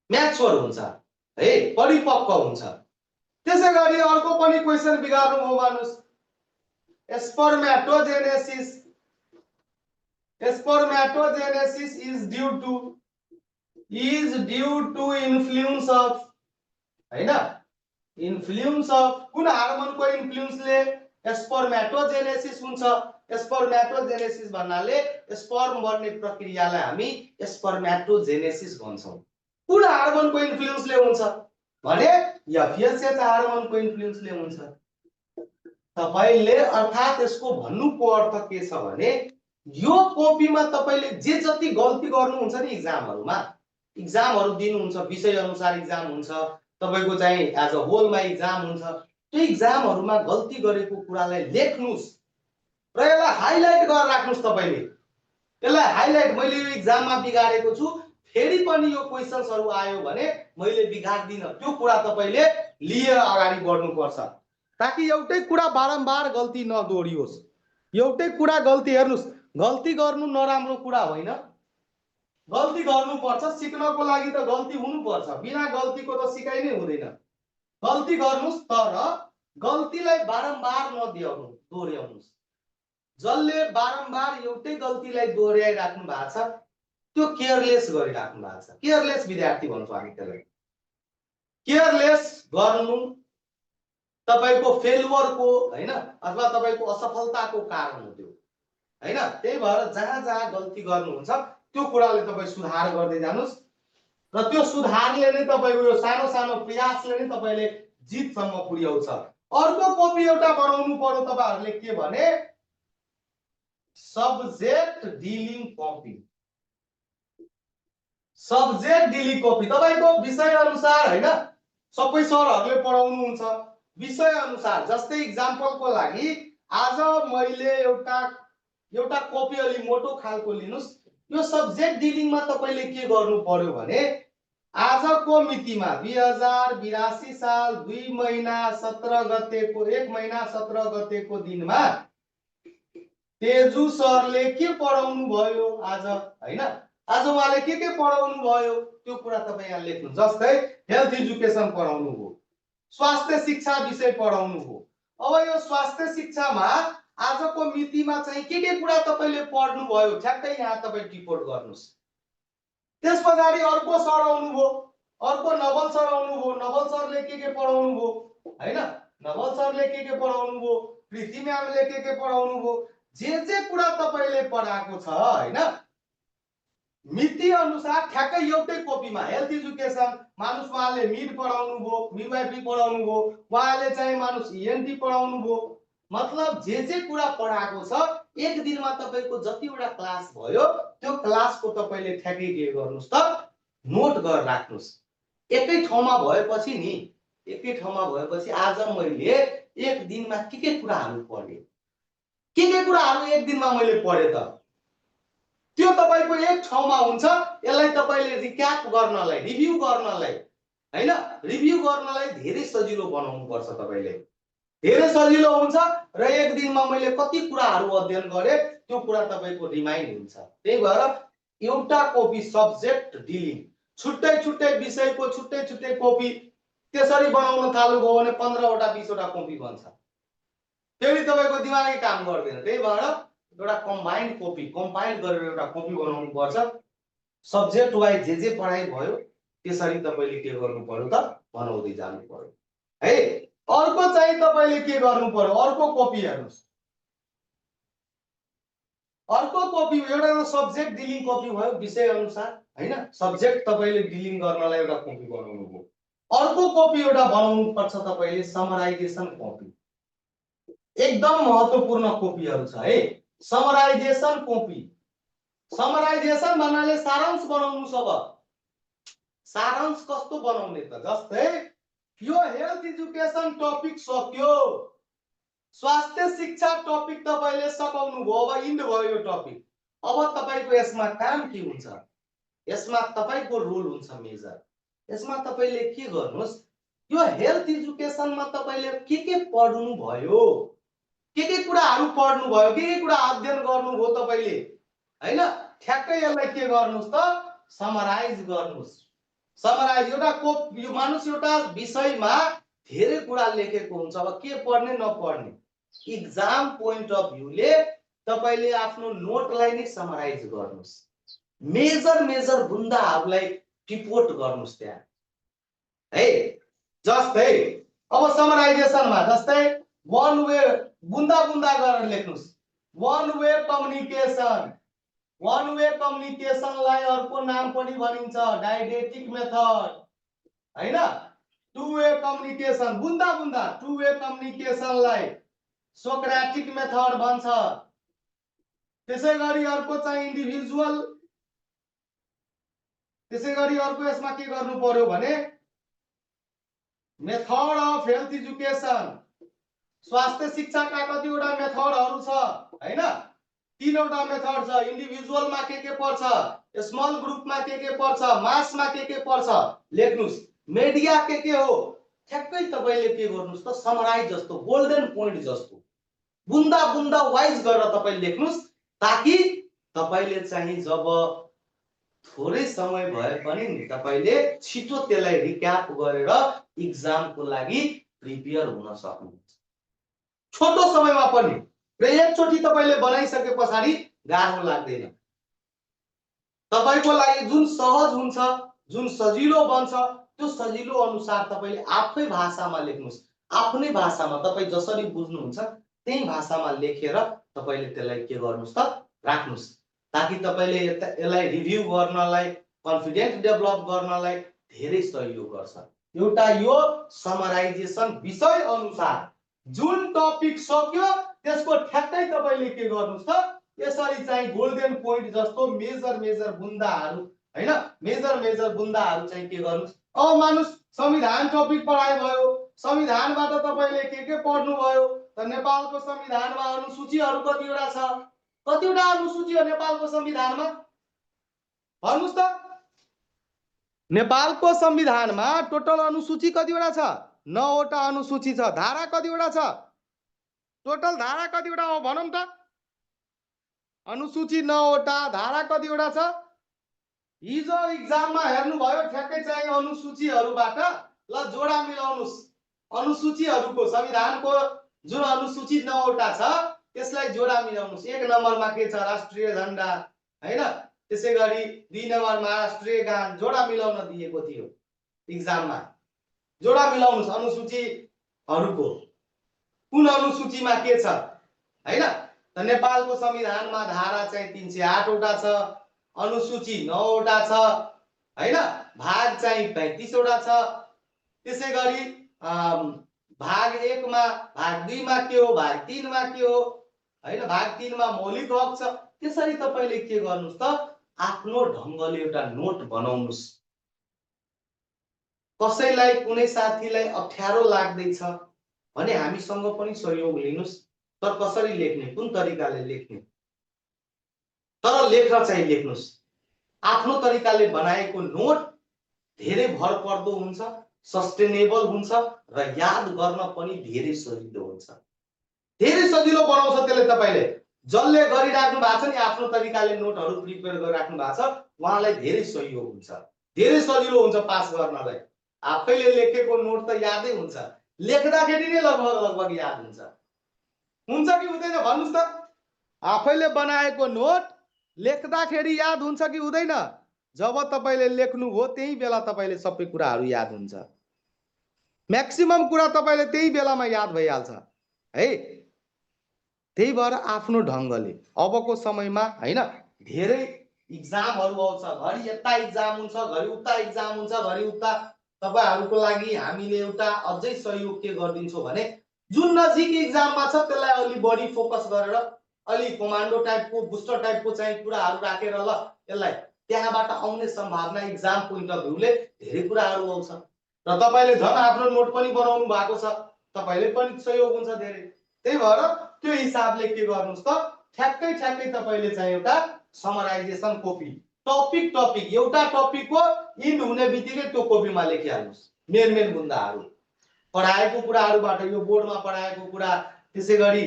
म्याच्योर हुन्छ है, परिपक्व हुन्छ। त्यसैगरी अर्को पनि क्वेशन बिगार्नु हो मानुस, spermatogenesis is due to influence of हैन, इन्फ्लुएन्स अफ कुन हार्मोनको इन्फ्लुएन्सले स्पर्मेटोजेनेसिस हुन्छ? स्पर्मेटोजेनेसिस भन्नाले स्पर्म बन्ने प्रक्रियालाई हामी स्पर्मेटोजेनेसिस भन्छौं। कुन हार्मोनको इन्फ्लुएन्सले हुन्छ भने एफएसएच हार्मोनको इन्फ्लुएन्सले हुन्छ। तपाईले अर्थात यसको भन्नुको अर्थ के छ भने यो कपीमा तपाईले जे जति गल्ती गर्नुहुन्छ नि एक्जामहरुमा, एक्जामहरु दिनुहुन्छ, विषय अनुसार एक्जाम हुन्छ, तपाईको चाहिँ एज अ होलमा इक्जाम हुन्छ त्यो इक्जामहरुमा गल्ती गरेको कुरालाई लेख्नुस् र यसलाई हाइलाइट गरेर राख्नुस् तपाईले यसलाई हाइलाइट मैले यो इक्जाममा बिगाडेको छु फेरि पनि यो क्वेशन्सहरु आयो भने मैले बिगाड्दिन त्यो कुरा तपाईले लिएर अगाडि बढ्नु पर्छ ताकि एउटै कुरा बारम्बार गल्ती नदोहोरियोस् एउटै कुरा गल्ती हेर्नुस् गल्ती गर्नु नराम्रो कुरा होइन गल्ती गर्नुपर्छ सिक्नको लागि त गल्ती हुनुपर्छ बिना गल्तीको त सिकाइ नै हुँदैन गल्ती गर्नुस् तर गल्तीलाई बारम्बार दोहोर्याउनुस् जसले बारम्बार एउटै गल्तीलाई दोहोर्याइराख्नु भएको छ त्यो केयरलेस गरिराख्नु भएको छ केयरलेस विद्यार्थी भन्छौँ हामी त्यसलाई केयरलेस गर्नु तपाईको फेलुअरको हैन अथवा तपाईको असफलताको कारण हो त्यो हैन त्यही भएर जहाँ जहाँ गल्ती गर्नुहुन्छ त्यो कुराले तपाई सुधार गर्दै जानुस् र त्यो सुधारले नै तपाईको यो सानो सानो प्रयासले नै तपाईले जितसम्म पुर्याउँछ अर्को कपी एउटा बनाउनु पर्यो तपाईहरुले के भने subject dealing copy subject dealing copy तपाईको विषय अनुसार हैन सबै सरहरुले पढाउनु हुन्छ विषय अनुसार जस्तै एक्जाम्पलको लागि आज मैले एउटा कपी अलि मोटो खालको लिनुस् यो सब्जेक्ट डिलिङमा तपाईले के गर्नु पर्यो भने आजको मितिमा 2082 साल 2 महिना 17 गतेको 1 महिना 17 गतेको दिनमा तेजु सरले के पढाउनु भयो आज हैन आज उहाँले के पढाउनु भयो त्यो कुरा तपाई यहाँ लेख्नु जस्तै हेल्थ एजुकेसन पढाउनु हो स्वास्थ्य शिक्षा विषय पढाउनु हो अब यो स्वास्थ्य शिक्षामा आजको मितिमा चाहिँ के कुरा तपाईले पढ्नु भयो ठ्याक्कै यहाँ तपाई टिपोट गर्नुस् त्यसपछि अर्को सर आउनु भो अर्को नवल सर आउनु भो नवल सरले के पढाउनु भो हैन नवल सरले के पढाउनु भो प्रीति म्यामले के पढाउनु भो जे कुरा तपाईले पढाएको छ हैन मिति अनुसार ठ्याक्कै एउटै कपीमा हेल्थ एजुकेसन मानुस उहाँले मिड पढाउनु भो मिडवाइफरी पढाउनु भो उहाँले चाहिँ मानुस ईएनटी पढाउनु भो मतलब जे कुरा पढाएको छ एक दिनमा तपाईको जतिवटा क्लास भयो त्यो क्लासको तपाईले ठ्याक्कै के गर्नुस् त नोट गरेर राख्नुस् एकै ठाउँमा भएपछि नि एकै ठाउँमा भएपछि आज मैले एक दिनमा के कुराहरु पढे के कुराहरु एक दिनमा मैले पढे त त्यो तपाईको एक ठाउँमा हुन्छ यसलाई तपाईले रिक्याप गर्नलाई रिभ्यु गर्नलाई हैन रिभ्यु गर्नलाई धेरै सजिलो बनाउनु पर्छ तपाईले धेरै सजिलो हुन्छ र एक दिनमा मैले कति कुराहरु अध्ययन गरे त्यो कुरा तपाईको रिमाइन्ड हुन्छ त्यही भएर एउटा कपी सब्जेक्ट डिलिङ छुट्टै छुट्टै विषयको छुट्टै छुट्टै कपी त्यसरी बनाउन थाल्नु भयो भने 15 वटा 20 वटा कपी बन्छ फेरि तपाईको दिमागै काम गर्दैन त्यही भएर एउटा कम्बाइन्ड कपी कम्पाइल गरेर एउटा कपी बनाउनु पर्छ सब्जेक्ट वाइज जे पढाइ भयो त्यसरी तपाईले के गर्नु पर्यो त बनाउँदै जानु पर्यो है अर्को चाहिँ तपाईले के गर्नु पर्यो अर्को कपी हेर्नुस् अर्को कपी एउटा सब्जेक्ट डिलिङ कपी भयो विषय अनुसार हैन सब्जेक्ट तपाईले डिलिङ गर्नलाई एउटा कपी बनाउनु भयो अर्को कपी एउटा बनाउनु पर्छ तपाईले समराइजेसन कपी एकदम महत्त्वपूर्ण कपीहरु छ है समराइजेसन कपी समराइजेसन भन्नाले सारांश बनाउनु सब सारांश कस्तो बनाउने त जस्तै यो हेल्थ एजुकेसन टपिक सक्यो स्वास्थ्य शिक्षा टपिक तपाईले सकाउनु भयो अब इन्ड भयो यो टपिक अब तपाईको यसमा काम के हुन्छ यसमा तपाईको रोल हुन्छ मेजर यसमा तपाईले के गर्नुस् यो हेल्थ एजुकेसनमा तपाईले के पढ्नु भयो के कुराहरु पढ्नु भयो के कुरा अध्ययन गर्नु भयो तपाईले हैन ठ्याक्कै यसलाई के गर्नुस् त समराइज गर्नुस् समराइज एउटा यो मानुस एउटा विषयमा धेरै कुरा लेखेको हुन्छ अब के पढ्ने नपढ्ने एक्जाम पोइन्ट अफ भ्यूले तपाईले आफ्नो नोटलाई नै समराइज गर्नुस् मेजर बुन्दाहरुलाई टिपोट गर्नुस् त्यहाँ है जस्तै अब समराइजेसनमा जस्तै वन वे बुन्दा बुन्दा गरेर लेख्नुस् वन वे कम्युनिकेसनलाई अर्को नाम पनि भनिन्छ डाइडेक्टिक मेथड हैन टु वे कम्युनिकेसन बुन्दा बुन्दा टु वे कम्युनिकेसनलाई सोक्रेटिक मेथड भन्छ त्यसैगरी अर्को चाहिँ इन्डिभिजुअल त्यसैगरी अर्को यसमा के गर्नु पर्यो भने मेथड अफ हेल्थ एजुकेसन, स्वास्थ्य शिक्षाका कतिवटा मेथडहरू छ हैन? तीनवटा मेथड छ। इन्डिभिजुअलमा के पर्छ, स्मल ग्रुपमा के पर्छ, मासमा के पर्छ लेख्नुस्। मिडिया के हो ठ्याक्कै तपाईले के गर्नुस् त समराइज जस्तो गोल्डन पोइन्ट जस्तो बुन्दा बुन्दा वाइज गरेर तपाईले लेख्नुस्, ताकि तपाईले चाहिँ जब थोरै समय भए पनि नि तपाईले छिटो त्यसलाई रिक्याप गरेर एक्जामको लागि प्रिपेयर हुन सक्नुहुन्छ। छोटो समयमा पनि र एकचोटि तपाईले बनाइसके पछाडि गाह्रो लाग्दैन। तपाईको लागि जुन सहज हुन्छ, जुन सजिलो बन्छ, त्यो सजिलो अनुसार तपाईले आफै भाषामा लेख्नुस्। आफ्नै भाषामा तपाई जसरी बुझ्नुहुन्छ त्यही भाषामा लेखेर तपाईले त्यसलाई के गर्नुस् त राख्नुस्, ताकि तपाईले यसलाई रिभ्यु गर्नलाई, कन्फिडेन्स डेभलप गर्नलाई धेरै सहयोग गर्छ। एउटा यो समराइजेसन विषय अनुसार जुन टपिक सक्यो त्यसको ठ्याक्कै तपाईले के गर्नुस् त यसरी चाहिँ गोल्डन पोइन्ट जस्तो मेजर बुन्दाहरू हैन, मेजर बुन्दाहरू चाहिँ के गर्नुस्। अब मानुस संविधान टपिक पढाइ भयो, संविधानबाट तपाईले के पढ्नु भयो त नेपालको संविधानमा अनुसूचीहरू कतिवटा छ, कतिवटा अनुसूची हो नेपालको संविधानमा भन्नुस् त? नेपालको संविधानमा टोटल अनुसूची कतिवटा छ? 9 वटा अनुसूची छ। धारा कतिवटा छ? टोटल धारा कतिवटा हो भनौं त? अनुसूची 9 वटा, धारा कतिवटा छ? हिजो एक्जाममा हेर्नु भयो ठ्याक्कै चाहिँ अनुसूचीहरूबाट ल जोडा मिलाउनुस्। अनुसूचीहरूको संविधानको जुन अनुसूची 9 वटा छ त्यसलाई जोडा मिलाउनुस्। 1 नम्बरमा के छ? राष्ट्रिय झण्डा हैन, त्यसैगरी 2 नम्बरमा राष्ट्रिय गान जोडा मिलाउन दिएको थियो एक्जाममा। जोडा मिलाउनुस् अनुसूचीहरूको कुन अनुसूचीमा के छ हैन। त नेपालको संविधानमा धारा चाहिँ 308 वटा छ, अनुसूची 9 वटा छ हैन, भाग चाहिँ 35 वटा छ। त्यसैगरी भाग 1 मा, भाग 2 मा के हो, भाग 3 मा के हो हैन, भाग 3 मा मौलिक हक छ। त्यसरी तपाईले के गर्नुस् त आफ्नो ढंगले एउटा नोट बनाउनुस्। कसैलाई कुनै साथीलाई अप्ठ्यारो लाग्दैछ भने हामीसँग पनि सहयोग लिनुस्। तर कसरी लेख्ने, कुन तरिकाले लेख्ने, तर लेख्न चाहिँ लेख्नुस्। आफ्नो तरिकाले बनाएको नोट धेरै भरपर्दो हुन्छ, सस्टेनेबल हुन्छ र याद गर्न पनि धेरै सजिलो हुन्छ। धेरै सजिलो बनाउँछ त्यसले। तपाईले जसले गरिराख्नु भएको छ नि आफ्नो तरिकाले नोटहरू प्रिपेयर गरिराख्नु भएको छ उहाँलाई धेरै सहयोग हुन्छ, धेरै सजिलो हुन्छ पास गर्नलाई। आफैले लेखेको नोट त यादै हुन्छ, लेख्दाखेरि नै लगभग याद हुन्छ कि हुँदैन भन्नुस् त? आफैले बनाएको नोट लेख्दाखेरि याद हुन्छ कि हुँदैन? जब तपाईले लेख्नु हो त्यही बेला तपाईले सबै कुराहरू याद हुन्छ। म्याक्सिमम कुरा तपाईले त्यही बेलामा याद भइहाल्छ है। त्यही भएर आफ्नो ढंगले अबको समयमा हैन धेरै एक्जामहरू आउँछ, घरि यता एक्जाम हुन्छ, घरि उता एक्जाम हुन्छ, घरि उता। तपाईहरुको लागि हामीले एउटा अझै सहयोग के गर्दिन्छौं भने जुन नजिक एक्जाममा छ त्यसलाई अलि बढी फोकस गरेर अलि कमान्डो टाइपको, बुस्टर टाइपको चाहिँ कुराहरू राखेर ल यसलाई त्यहाँबाट आउने सम्भावना एक्जाम पोइन्ट अफ भ्यूले धेरै कुराहरू आउँछ र तपाईले झन् आफ्नो नोट पनि बनाउनु भएको छ, तपाईले पनि सहयोग हुन्छ धेरै। त्यही भएर त्यो हिसाबले के गर्नुस् त ठ्याक्कै तपाईले चाहिँ एउटा समराइजेसन कपी टपिक एउटा टपिकको इन्ड हुने बित्तिकै त्यो कपीमा लेखिहाल्नुस्। मेन बुन्दाहरू पढाएको कुराहरूबाट, यो बोर्डमा पढाएको कुरा, त्यसैगरी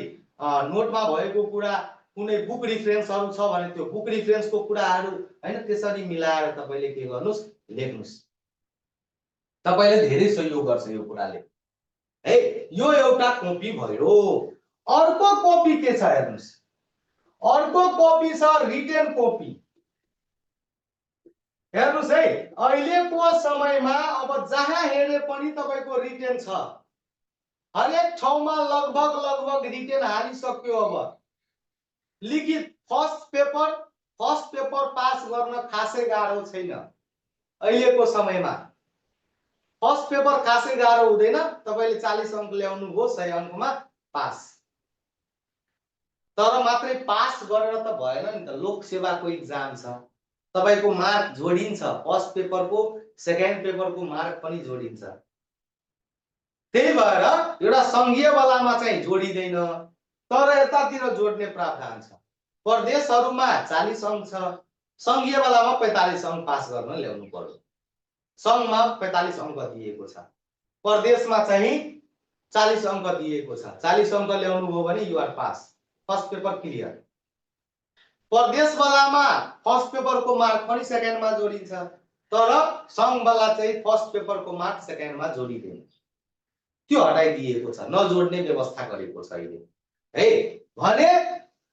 नोटमा भएको कुरा, कुनै बुक रिफरेन्सहरू छ भने त्यो बुक रिफरेन्सको कुराहरू हैन, त्यसरी मिलाएर तपाईले के गर्नुस् लेख्नुस्। तपाईले धेरै सहयोग गर्छ यो कुराले है। यो एउटा कपी भयो। अर्को कपी के छ हेर्नुस्, अर्को कपी छ रिटेन कपी। हेर्नुस् है, अहिलेको समयमा अब जहाँ हेरे पनि तपाईको रिटेन छ। हरेक ठाउँमा लगभग रिटेन हालिसक्यो। अब लिखित फर्स्ट पेपर पास गर्न खासै गाह्रो छैन अहिलेको समयमा। फर्स्ट पेपर खासै गाह्रो हुँदैन, तपाईले 40 अंक ल्याउनु भो 100 अंकमा पास। तर मात्रै पास गरेर त भएन नि त, लोक सेवाको एक्जाम छ, तपाईको मार्क जोडिन्छ। फर्स्ट पेपरको, सेकेन्ड पेपरको मार्क पनि जोडिन्छ। त्यही भएर एउटा सङ्घीयवालामा चाहिँ जोडिँदैन, तर यतातिर जोड्ने प्रावधान छ। प्रदेशहरूमा 40 अङ्क छ, सङ्घीयवालामा 45 अङ्क पास गर्न ल्याउनु पर्यो। सङ्घमा 45 अङ्क दिएको छ, प्रदेशमा चाहिँ 40 अङ्क दिएको छ। 40 अङ्क ल्याउनु भयो भने you are pass, first paper clear. प्रदेशवालामा फर्स्ट पेपरको मार्क पनि सेकेन्डमा जोडिन्छ, तर सङ्घवाला चाहिँ फर्स्ट पेपरको मार्क सेकेन्डमा जोडिँदैन। त्यो हटाइदिएको छ, नजोड्ने व्यवस्था गरेको छ अहिले है। भने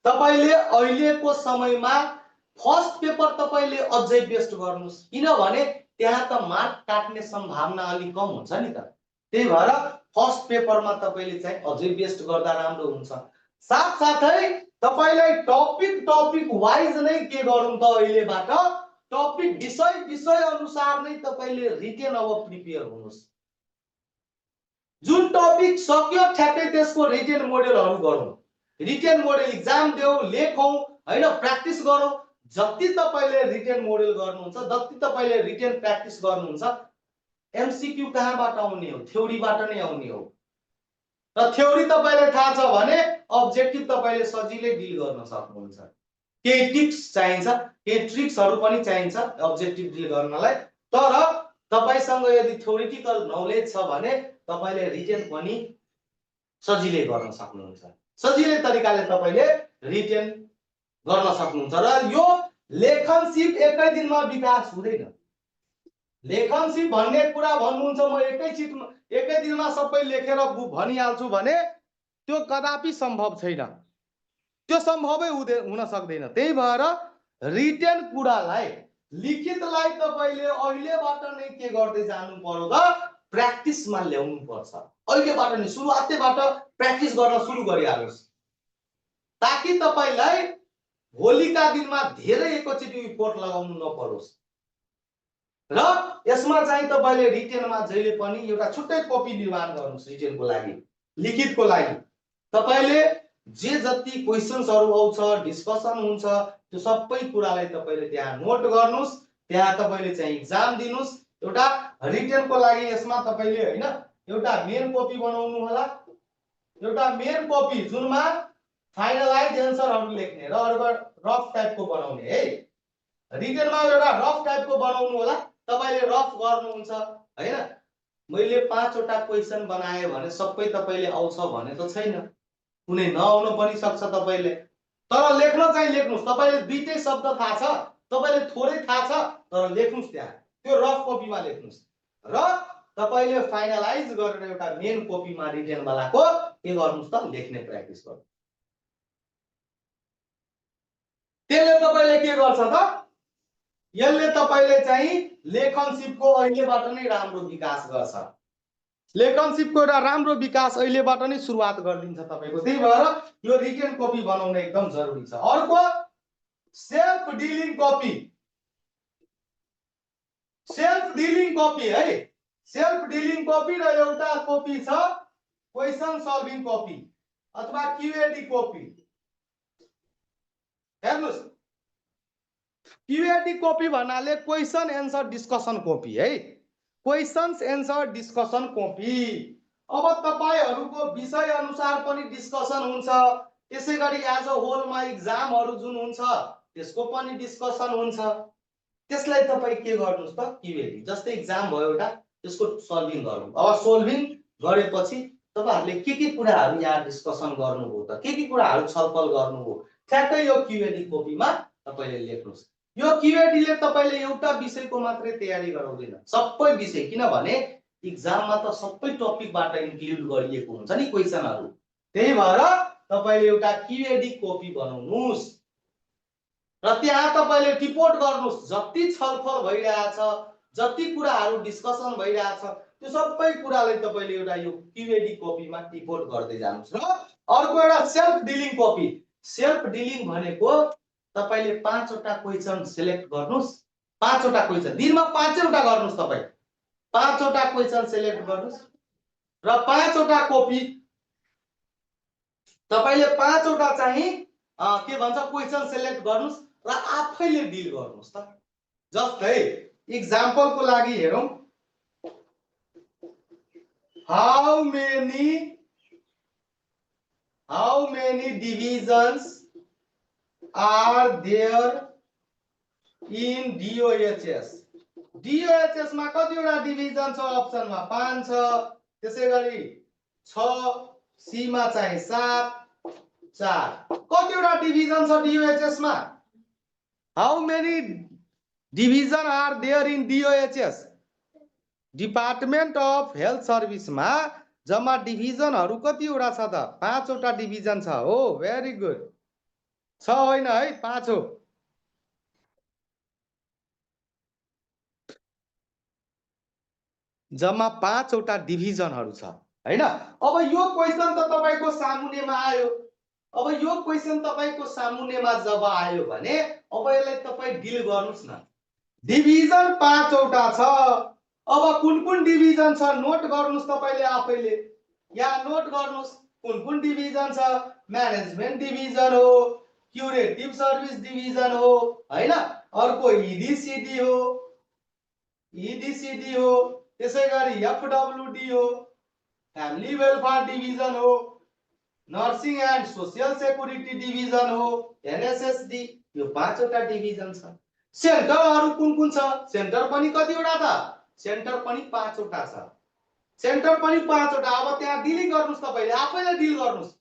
तपाईले अहिलेको समयमा फर्स्ट पेपर तपाईले अझै बेस्ट गर्नुस्, किनभने त्यहाँ त मार्क काट्ने सम्भावना अलि कम हुन्छ नि त। त्यही भएर फर्स्ट पेपरमा तपाईले चाहिँ अझै बेस्ट गर्दा राम्रो हुन्छ। साथसाथै तपाईलाई टपिक वाइज नै के गरौँ त अहिलेबाट, टपिक विषय अनुसार नै तपाईले रिटेन अब प्रिपेयर हुनुस्। जुन टपिक सक्यो ठ्याक्कै त्यसको रिटेन मोडेलहरू गरौँ, रिटेन मोडेल इक्जाम देऊ, लेखौँ हैन, प्र्याक्टिस गरौँ। जति तपाईले रिटेन मोडेल गर्नुहुन्छ, जति तपाईले रिटेन प्र्याक्टिस गर्नुहुन्छ, एमसीक्यू कहाँबाट आउने हो? थ्योरीबाट नै आउने हो। र थ्योरी तपाईलाई थाहा छ भने अब्जेक्टिभ तपाईले सजिलै डिल गर्न सक्नुहुन्छ। केही टिप्स चाहिन्छ, केही ट्रिक्सहरू पनि चाहिन्छ अब्जेक्टिभ डिल गर्नलाई, तर तपाईसँग यदि थ्योरिटिकल नलेज छ भने तपाईले रिटेन पनि सजिलै गर्न सक्नुहुन्छ। सजिलै तरिकाले तपाईले रिटेन गर्न सक्नुहुन्छ। र यो लेखनसिप एकै दिनमा विकास हुँदैन। लेखनसिप भन्ने कुरा भन्नुहुन्छ म एकै दिनमा सबै लेखेर भनिहाल्छु भने त्यो कदापि सम्भव छैन, त्यो सम्भवै हुन सक्दैन। त्यही भएर रिटेन कुरालाई, लिखितलाई तपाईले अहिलेबाट नै के गर्दै जानु पर्यो त, प्र्याक्टिसमा ल्याउनु पर्छ। अहिलेबाट नै सुरुवातैबाट प्र्याक्टिस गर्न सुरु गरिहाल्नुहोस्, ताकि तपाईलाई भोलिका दिनमा धेरै एकैचोटि रिपोर्ट लगाउनु नपरोस्। र यसमा चाहिँ तपाईले रिटेनमा जहिले पनि एउटा छुट्टै कपी निर्माण गर्नुहोस्। रिटेनको लागि, लिखितको लागि तपाईले जे जति क्वेशन्सहरू आउँछ, डिस्कसन हुन्छ, त्यो सबै कुरालाई तपाईले त्यहाँ नोट गर्नुहोस्। त्यहाँ तपाईले चाहिँ इक्जाम दिनुस्। एउटा रिटेनको लागि यसमा तपाईले हैन एउटा मेन कपी बनाउनु होला, एउटा मेन कपी जुनमा फाइनलाइज एन्सरहरू लेख्ने र अर्को रफ टाइपको बनाउने है। रिटेनमा एउटा रफ टाइपको बनाउनु होला, तपाईले रफ गर्नुहुन्छ हैन। मैले 5 वटा क्वेशन बनाए भने सबै तपाईले आउँछ भने त छैन, कुनै नआउन पनि सक्छ तपाईले, तर लेख्न चाहिँ लेख्नुस्। तपाईले दुईटै शब्द थाहा छ, तपाईले थोरै थाहा छ, तर लेख्नुस् त्यहाँ, त्यो रफ कपीमा लेख्नुस्। र तपाईले फाइनलाइज गरेर एउटा मेन कपीमा रिटेन वालाको के गर्नुस् त, लेख्ने प्र्याक्टिस गर्नु। त्यसले तपाईले के गर्छ त, यसले तपाईले चाहिँ लेखनसिपको अहिलेबाट नै राम्रो विकास गर्छ। लेखनसिपको एउटा राम्रो विकास अहिलेबाट नै सुरुवात गरिदिन्छ तपाईको। त्यही भएर यो रिटेन कपी बनाउन एकदम जरुरी छ। अर्को self dealing copy, self dealing copy है। सेल्फ डिलिङ कपी र एउटा कपी छ क्वेशन सल्भिङ कपी अथवा क्यूएडी कपी। हेर्नुस्, क्यूएडी कपी भन्नाले क्वेशन एन्सर डिस्कसन कपी है, क्वेशन्स एन्सर डिस्कसन कपी। अब तपाईहरुको विषय अनुसार पनि डिस्कसन हुन्छ, त्यसैगरी एज अ होलमा इक्जामहरु जुन हुन्छ त्यसको पनि डिस्कसन हुन्छ। त्यसलाई तपाई के गर्नुस् त, क्यूएडी जस्तै इक्जाम भयो एउटा, त्यसको सल्भिङ गर्नु। अब सल्भिङ गरेपछि तपाईहरुले के कुराहरु यहाँ डिस्कसन गर्नुभयो त, के कुराहरु छलफल गर्नुभयो, ठ्याक्कै यो क्यूएडी कपीमा तपाईले लेख्नुस्। यो क्यूएडीले तपाईले एउटा विषयको मात्रै तयारी गराउँदैन, सबै विषय, किनभने इक्जाममा त सबै टपिकबाट इन्क्लुड गरिएको हुन्छ नि क्वेशनहरु। त्यही भएर तपाईले एउटा क्यूएडी कपी बनाउनुस् र त्यहाँ तपाईले रिपोर्ट गर्नुस्। जति छलफल भइरहेछ, जति कुराहरु डिस्कसन भइरहेछ, त्यो सबै कुरालाई तपाईले एउटा यो क्यूएडी कपीमा रिपोर्ट गर्दै जानुस्। र अर्को एउटा self dealing copy. Self dealing भनेको तपाईले 5 वटा क्वेशन सिलेक्ट गर्नुस्, 5 वटा क्वेशन दिनमा 5 वटा गर्नुस्। तपाई 5 वटा क्वेशन सिलेक्ट गर्नुस् र 5 वटा कपी तपाईले 5 वटा चाहिँ के भन्छ क्वेशन सिलेक्ट गर्नुस् र आफैले डिल गर्नुस् त। जस्तै एक्जाम्पलको लागि हेरौं, How many divisions are there in DOHS? DOHS मा कतिवटा डिभिजन छ? अप्सनमा 5 छ, त्यसैगरी 6, सी मा चाहिँ 7, 4. कतिवटा डिभिजन छ DOHS मा? How many division are there in DOHS? Department of health सर्भिसमा जम्मा डिभिजनहरु कतिवटा छ त? 5 वटा डिभिजन छ हो. Very good. 6 होइन है, 5 हो. जम्मा 5 वटा डिभिजनहरु छ हैन. अब यो क्वेशन त तपाईको सामुन्नेमा आयो. अब यो क्वेशन तपाईको सामुन्नेमा जब आयो भने अब यसलाई तपाई डिल गर्नुस् न. डिभिजन 5 वटा छ. अब कुन कुन डिभिजन छ नोट गर्नुस् तपाईले आफैले. यहाँ नोट गर्नुस् कुन कुन डिभिजन छ. म्यानेजमेन्ट डिभिजन हो, क्युरेटिभ सर्भिस डिभिजन हो हैन. अर्को ईडीसीडी हो, ईडीसीडी हो, त्यसैगरी एफडब्ल्यूडी हो, फ्यामिली वेलफेयर डिभिजन हो, nursing and social security division हो, एनएसएसडी. यो 5 वटा डिभिजन छ. सेन्टरहरु कुन कुन छ? सेन्टर पनि कतिवटा त? सेन्टर पनि 5 वटा छ. सेन्टर पनि 5 वटा. अब त्यहाँ डिलिङ गर्नुस् तपाईले आफैले डिल गर्नुस्.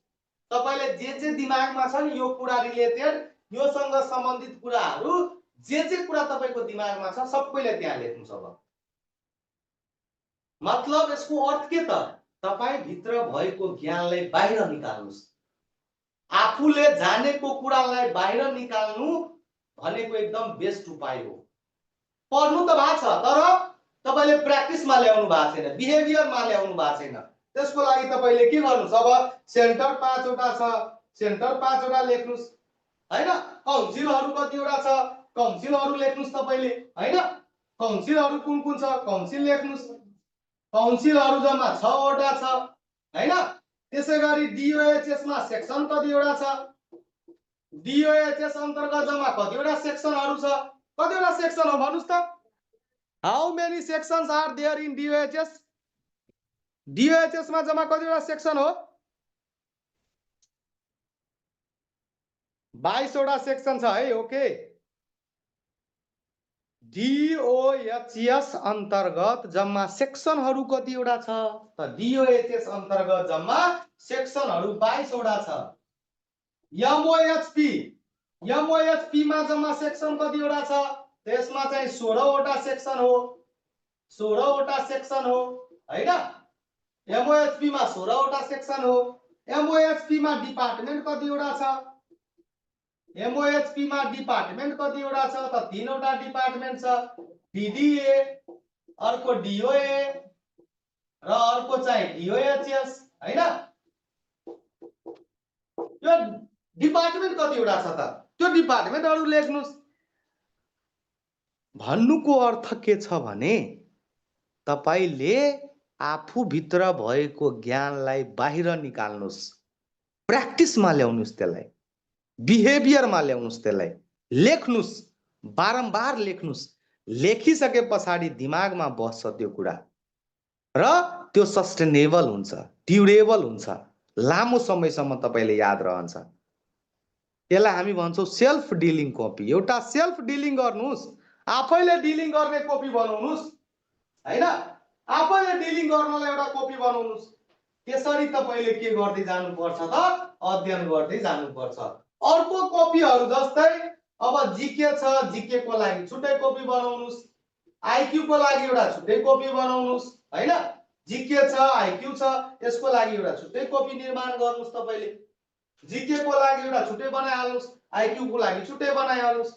तपाईले जे दिमागमा छ नि यो कुरा रिलेटेड योसँग सम्बन्धित कुराहरु जे कुरा तपाईको दिमागमा छ सबैले त्यहाँ लेख्नुस्. अब मतलब यसको अर्थ के त? तपाई भित्र भएको ज्ञानलाई बाहिर निकाल्नुस्. आफूले जानेको कुरालाई बाहिर निकाल्नु भनेको एकदम बेस्ट उपाय हो. पढ्नु त भएको छ तर तपाईले प्र्याक्टिसमा ल्याउनु भएको छैन, बिहेभियरमा ल्याउनु भएको छैन. त्यसको लागि तपाईले के गर्नुस्? अब सेन्टर 5 वटा छ, सेन्टर 5 वटा लेख्नुस् हैन. काउन्सिलहरु कतिवटा छ? काउन्सिलहरु लेख्नुस् तपाईले हैन. काउन्सिलहरु कुन कुन छ? काउन्सिल लेख्नुस्. काउन्सिलहरु जम्मा 6 वटा छ हैन. त्यसैगरी डीओएचएस मा सेक्सन कतिवटा छ? डीओएचएस अन्तर्गत जम्मा कतिवटा सेक्सनहरु छ? कतिवटा सेक्सन हो भन्नुस् त? How many sections are there in DOHS? DOHS मा जम्मा कतिवटा सेक्सन हो? 22 वटा सेक्सन छ है. ओके. DOHS अन्तर्गत जम्मा सेक्सनहरु कतिवटा छ त? DOHS अन्तर्गत जम्मा सेक्सनहरु 22 वटा छ. MOHP मा जम्मा सेक्सन कतिवटा छ? त्यसमा चाहिँ 16 वटा सेक्सन हो. 16 वटा सेक्सन हो हैन. MOHP मा 16 वटा सेक्सन हो. MOHP मा डिपार्टमेन्ट कतिवटा छ? MOHP मा डिपार्टमेन्ट कतिवटा छ त? 3 वटा डिपार्टमेन्ट छ. DDA, अर्को DOA र अर्को चाहिँ DOHS हैन. यो डिपार्टमेन्ट कतिवटा छ त? त्यो डिपार्टमेन्टहरु लेख्नुस्. भन्नुको अर्थ के छ भने तपाईले आफू भित्र भएको ज्ञानलाई बाहिर निकाल्नुस्. प्र्याक्टिसमा ल्याउनुस् त्यसलाई. बिहेभियरमा ल्याउनुस् त्यसलाई. लेख्नुस्. बारम्बार लेख्नुस्. लेखिसके पछाडी दिमागमा बस्छ त्यो कुरा र त्यो सस्टेनेबल हुन्छ, ड्युरेबल हुन्छ, लामो समयसम्म तपाईले याद रहन्छ. त्यसलाई हामी भन्छौं सेल्फ डिलिङ कपी. एउटा सेल्फ डिलिङ गर्नुस्. आफैले डिलिङ गर्ने कपी बनाउनुस् हैन. आफैले डिलिङ गर्नलाई एउटा कपी बनाउनुस्. त्यसरी तपाईले के गर्दै जानुपर्छ त? अध्ययन गर्दै जानुपर्छ. अर्को कपीहरु जस्तै अब जीके छ, जीके को लागि छुट्टै कपी बनाउनुस्. आईक्यू को लागि एउटा छुट्टै कपी बनाउनुस् हैन. जीके छ, आईक्यू छ, यसको लागि एउटा छुट्टै कपी निर्माण गर्नुस् तपाईले. जीके को लागि एउटा छुट्टै बनाइहाल्नुस्, आईक्यू को लागि छुट्टै बनाइहाल्नुस्.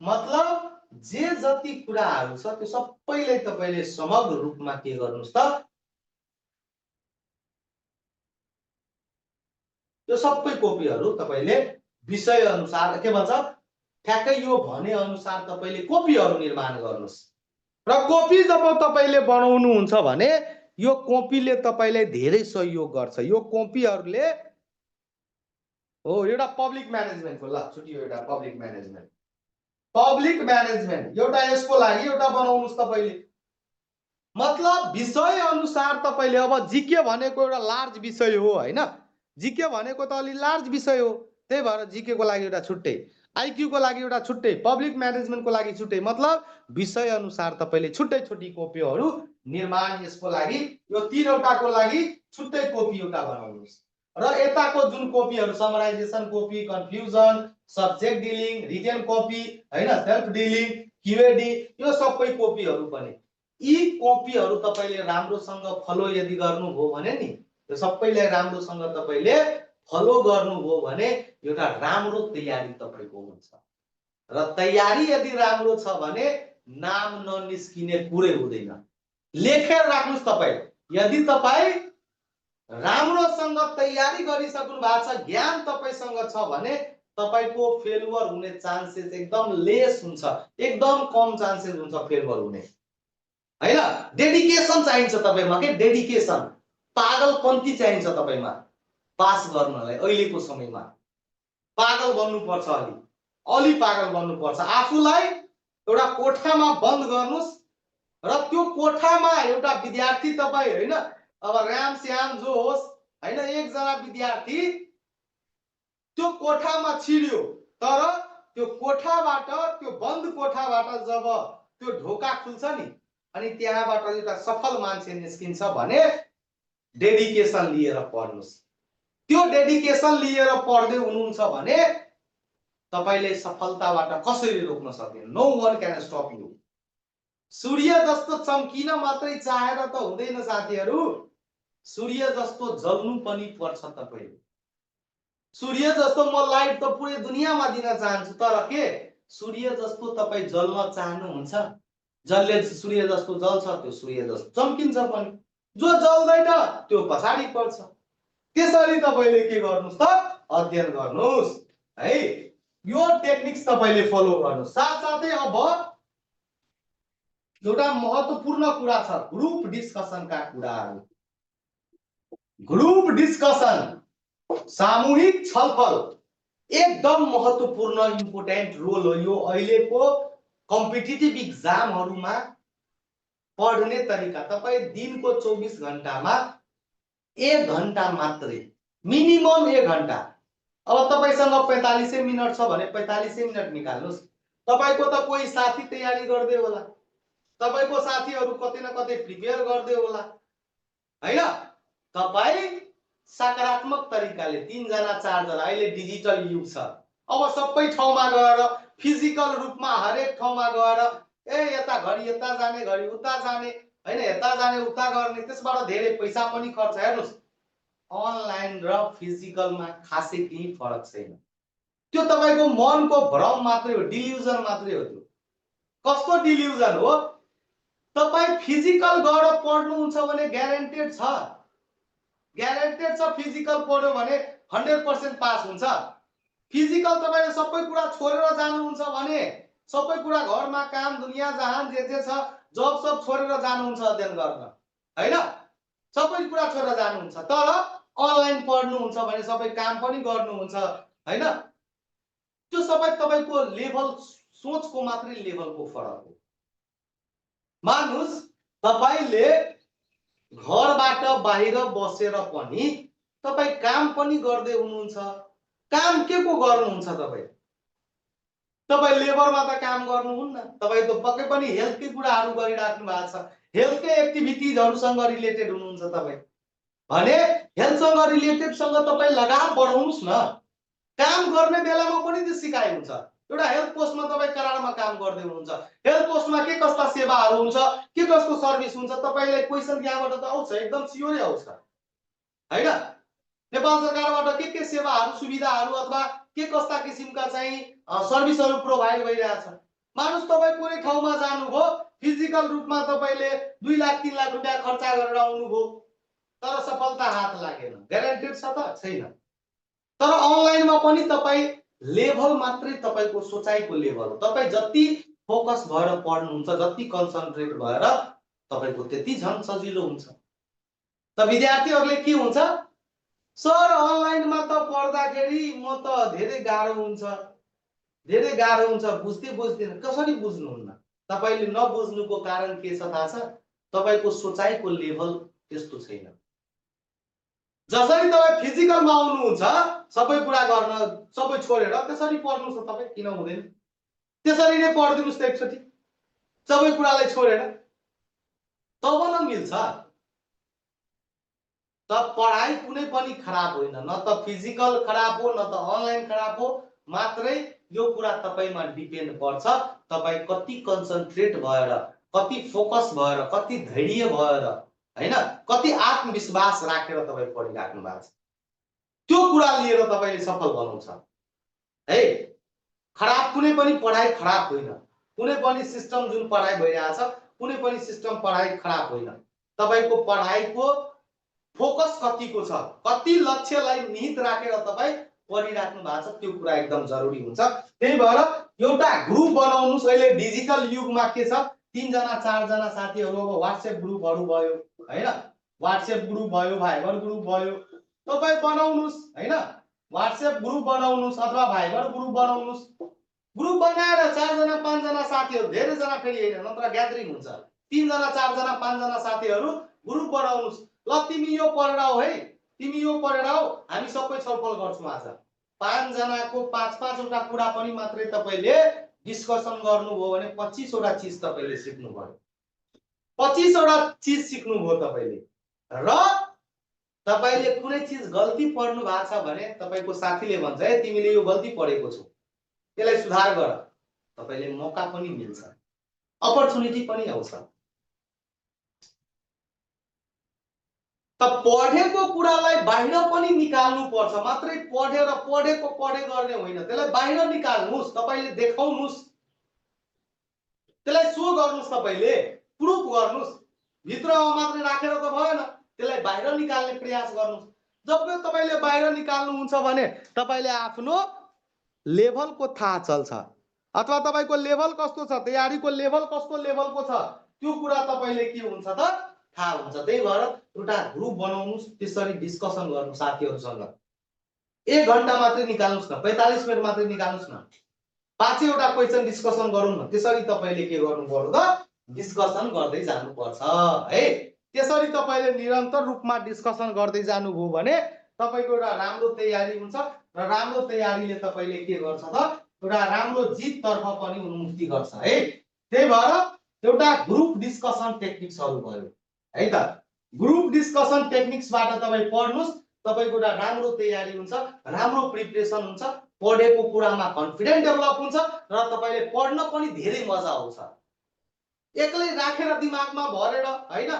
मतलब जे जति कुराहरु छ त्यो सबैलाई तपाईले समग्र रूपमा के गर्नुस् त? त्यो सबै कपीहरु तपाईले विषय अनुसार के भन्छ ठ्याक्कै यो भने अनुसार तपाईले कपीहरु निर्माण गर्नुस्. र कपी जब तपाईले बनाउनु हुन्छ भने यो कपीले तपाईलाई धेरै सहयोग गर्छ. यो कपीहरुले हो एउटा पब्लिक म्यानेजमेन्टको ल छुट्यो. एउटा पब्लिक म्यानेजमेन्ट, पब्लिक म्यानेजमेन्ट एउटा यसको लागि एउटा बनाउनुस् तपाईले. मतलब विषय अनुसार तपाईले अब जीके भनेको एउटा लार्ज विषय हो हैन, जीके भनेको त अलि लार्ज विषय हो, त्यही भएर जीके को लागि एउटा छुट्टै, आईक्यू को लागि एउटा छुट्टै, पब्लिक म्यानेजमेन्ट को लागि छुट्टै, मतलब विषय अनुसार तपाईले छुट्टै छुट्टै कपीहरू निर्माण यसको लागि यो तीनवटाको लागि छुट्टै कपी एउटा बनाउनुस्। र यताको जुन कपीहरू summarization copy, confusion, subject dealing, written copy हैन, सेल्फ डिलिङ, क्यूएडी, यो सबै कपीहरू पनि यी कपीहरू तपाईले राम्रोसँग फलो यदि गर्नुभयो भने नि, यो सबैलाई राम्रोसँग तपाईले फलो गर्नुभयो भने एउटा राम्रो तयारी तपाईको हुन्छ। र तयारी यदि राम्रो छ भने नाम ननिस्किने कुरै हुँदैन। लेखेर राख्नुस् तपाई, यदि तपाई राम्रोसँग तयारी गरिसक्नु भएको छ, ज्ञान तपाईसँग छ भने तपाईको फेलुअर हुने चान्सेस एकदम लेस हुन्छ, एकदम कम चान्सेस हुन्छ फेलुअर हुने हैन। डेडिकेसन चाहिन्छ तपाईमा के, डेडिकेसन, पागलपन्ती चाहिन्छ तपाईमा पास गर्नलाई। अहिलेको समयमा पागल बन्नुपर्छ, अलि पागल बन्नुपर्छ। आफूलाई एउटा कोठामा बन्द गर्नुस् र त्यो कोठामा एउटा विद्यार्थी तपाई हैन, अब राम श्याम जो होस् हैन, एकजना विद्यार्थी त्यो कोठामा छिर्यो, तर त्यो कोठाबाट, त्यो बन्द कोठाबाट जब त्यो ढोका खुल्छ नि, अनि त्यहाँबाट एउटा सफल मान्छे निस्किन्छ भने डेडिकेसन लिएर पढ्नुस्। त्यो डेडिकेसन लिएर पढ्दै हुनुहुन्छ भने तपाईले सफलताबाट कसैले रोक्न सक्दैन। No one can stop you. सूर्य जस्तो चम्किन मात्रै चाहेर त हुँदैन साथीहरू, सूर्य जस्तो जल्नु पनि पर्छ तपाईले। सूर्य जस्तो म लाइट त पुरै दुनियाँमा दिन चाहन्छु, तर के सूर्य जस्तो तपाई जल्न चाहनुहुन्छ? जसले सूर्य जस्तो जल्छ त्यो सूर्य जस्तो चम्किन्छ पनि, जो जल्दैन त्यो पछाडी पर्छ। त्यसरी तपाईले के गर्नुस् त, अध्ययन गर्नुस् है। यो टेक्निक्स तपाईले फलो गर्नुस्। साथसाथै अब एउटा महत्त्वपूर्ण कुरा छ, ग्रुप डिस्कसनका कुराहरू। ग्रुप डिस्कसन, सामूहिक छलफल एकदम महत्त्वपूर्ण इम्पोर्टेन्ट रोल हो यो अहिलेको कम्पिटिटिभ इक्जामहरुमा पढ्ने तरिका। तपाई दिनको 24 घण्टामा 1 घण्टा मात्रै, मिनिमम 1 घण्टा। अब तपाईसँग 45 मिनट छ भने 45 मिनट निकाल्नुस्। तपाईको त कोही साथी तयारी गर्दै होला, तपाईको साथीहरु कतै न कतै प्रिपेयर गर्दै होला हैन। तपाई सकारात्मक तरिकाले 3 जना 4 जना, अहिले डिजिटल युग छ, अब सबै ठाउँमा गएर फिजिकल रूपमा हरेक ठाउँमा गएर यता घडी यता जाने, घडी उता जाने हैन, यता जाने उता गर्ने, त्यसबाट धेरै पैसा पनि खर्च। हेर्नुस्, अनलाइन र फिजिकलमा खासै केही फरक छैन। त्यो तपाईको मनको भ्रम मात्रै हो, डिल्युजन मात्रै हो। त्यो कस्तो डिल्युजन हो? तपाई फिजिकल गएर पढ्नुहुन्छ भने ग्यारेन्टेड छ, ग्यारेन्टेड छ फिजिकल पढ्यो भने 100% पास हुन्छ। फिजिकल तपाईले सबै कुरा छोडेर जानुहुन्छ भने, सबै कुरा घरमा काम दुनिया जहान जे छ जब सब छोडेर जानुहुन्छ अध्ययन गर्न हैन, सबै कुरा छोडेर जानुहुन्छ। तर अनलाइन पढ्नुहुन्छ भने सबै काम पनि गर्नुहुन्छ हैन। त्यो सबै तपाईको लेभल, सोचको मात्रै लेभलको फरक हो। मानुस तपाईले घरबाट बाहिर बसेर पनि तपाई काम पनि गर्दै हुनुहुन्छ। काम के को गर्नुहुन्छ तपाई? तपाई लेबरमा त काम गर्नुहुन्न, तपाई त पक्कै पनि हेल्थकै कुराहरू गरिराख्नु भएको छ, हेल्थकै एक्टिभिटिजहरुसँग रिलेटेड हुनुहुन्छ तपाई भने हेल्थसँग रिलेटेडसँग तपाई लगाव बढाउनुस् न। काम गर्ने बेलामा पनि त्यो सिकाइ हुन्छ। एउटा हेल्थ पोस्टमा तपाई करारमा काम गर्दै हुनुहुन्छ, हेल्थ पोस्टमा के कस्ता सेवाहरू हुन्छ, के कस्तो सर्भिस हुन्छ, तपाईलाई क्वेशन यहाँबाट त आउँछ, एकदम सियोरै आउँछ हैन। नेपाल सरकारबाट के सेवाहरू, सुविधाहरू अथवा के कस्ता किसिमका चाहिँ सर्भिसहरू प्रोभाइड भइरहेछ। मानुस तपाई कुनै ठाउँमा जानुभयो, फिजिकल रूपमा तपाईले 2 लाख 3 लाख रुपैयाँ खर्च गरेर आउनुभयो, तर सफलता हात लागेन, ग्यारेन्टेड छ त छैन। तर अनलाइनमा पनि तपाई लेभल मात्रै तपाईको सोचाइको लेभल हो। तपाई जति फोकस भएर पढ्नुहुन्छ, जति कन्सन्ट्रेट भएर तपाईको त्यति झन् सजिलो हुन्छ। त विद्यार्थीहरुले के हुन्छ, सर अनलाइनमा त पढ्दाखेरि म त धेरै गाह्रो हुन्छ, धेरै गाह्रो हुन्छ, बुझ्दै बुझ्दैन। कसरी बुझ्नुहुन्न? तपाईले नबुझ्नुको कारण के छ थाहा छ? तपाईको सोचाइको लेभल त्यस्तो छैन। जसरी तपाईँ फिजिकलमा आउनुहुन्छ सबै कुरा गर्न सबै छोडेर त्यसरी पढ्नुहोस् न, तपाईँ किन हुँदैन? त्यसरी नै पढिदिनुहोस् त एकचोटि सबै कुरालाई छोडेर, तब न मिल्छ। त पढाइ कुनै पनि खराब होइन, न त फिजिकल खराब हो न त अनलाइन खराब हो, मात्रै यो कुरा तपाईमा डिपेन्ड पर्छ तपाईँ कति कन्सन्ट्रेट भएर, कति फोकस भएर, कति धैर्य भएर, हैन, कति आत्मविश्वास राखेर तपाईँ पढिराख्नु भएको छ। त्यो कुरा लिएर तपाईले सफल बनाउँछ है। खराब कुनै पनि पढाइ खराब होइन, कुनै पनि सिस्टम जुन पढाइ भइरहेछ कुनै पनि सिस्टम पढाइ खराब होइन। तपाईको पढाइको फोकस कतिको छ, कति लक्ष्यलाई निहित राखेर तपाईँ पढिराख्नु भएको छ, त्यो कुरा एकदम जरुरी हुन्छ। त्यही भएर एउटा ग्रुप बनाउनुस्। अहिले डिजिटल युगमा के छ, 3 जना 4 जना साथीहरु, अब व्हाट्सएप ग्रुपहरु भयो हैन, व्हाट्सएप ग्रुप भयो, भाइबर ग्रुप भयो, तपाईँ बनाउनुस् हैन। व्हाट्सएप ग्रुप बनाउनुस् अथवा भाइबर ग्रुप बनाउनुस्। ग्रुप बनाएर 4 जना 5 जना साथीहरु, धेरै जना फेरि हैन, नत्र ग्यादरिङ हुन्छ। 3 जना 4 जना 5 जना साथीहरु ग्रुप बनाउनुस्। ल तिमी यो पढेर आऊ है, तिमी यो पढेर आऊ, हामी सबै छलफल गर्छौं आज। 5 जनाको 5-5 वटा कुरा पनि मात्रै तपाईले डिस्कसन गर्नुभयो भने 25 वटा चीज तपाईले सिक्नु भयो। 25 वटा चीज सिक्नु भयो तपाईले। र तपाईले कुनै चीज गल्ती पढ्नु भएको छ भने तपाईको साथीले भन्छ है तिमीले यो गल्ती पढेको छौ, त्यसलाई सुधार गर। तपाईले मौका पनि मिल्छ, अपर्चुनिटी पनि आउँछ। त पढेको कुरालाई बाहिर पनि निकाल्नु पर्छ, मात्रै पढेर पढेको पढे गर्ने होइन, त्यसलाई बाहिर निकाल्नुस्, तपाईले देखाउनुस्, त्यसलाई सो गर्नुस्, तपाईले प्रुफ गर्नुस्। भित्र मात्रै राखेर त भएन, त्यसलाई बाहिर निकाल्ने प्रयास गर्नुस्। जब तपाईले बाहिर निकाल्नुहुन्छ भने तपाईले आफ्नो लेभलको थाहा चल्छ, अथवा तपाईको लेभल कस्तो छ, तयारीको लेभल कस्तो लेभलको छ, त्यो कुरा तपाईले के हुन्छ त थाहा हुन्छ। त्यही भएर एउटा ग्रुप बनाउनुस्, त्यसरी डिस्कसन गर्नु साथीहरुसँग। 1 घण्टा मात्रै निकाल्नुस् न, 45 मिनेट मात्रै निकाल्नुस् न, 5 वटा क्वेशन डिस्कसन गरौँ न। त्यसरी तपाईले के गर्नु पर्यो त डिस्कसन गर्दै जानु पर्छ है। त्यसरी तपाईले निरन्तर रूपमा डिस्कसन गर्दै जानुभयो भने तपाईको एउटा राम्रो तयारी हुन्छ, र राम्रो तयारीले तपाईले के गर्छ त एउटा राम्रो जित तर्फ पनि उन्मुक्ति गर्छ है। त्यही भएर एउटा ग्रुप डिस्कसन टेक्निक्सहरु भयो है त। ग्रुप डिस्कसन टेक्निक्सबाट तपाईँ पढ्नुस्, तपाईको एउटा राम्रो तयारी हुन्छ, राम्रो प्रिपरेसन हुन्छ, पढेको कुरामा कन्फिडेन्स डेभलप हुन्छ, र तपाईले पढ्न पनि धेरै मजा आउँछ। एक्लै राखेर दिमागमा भरेर हैन,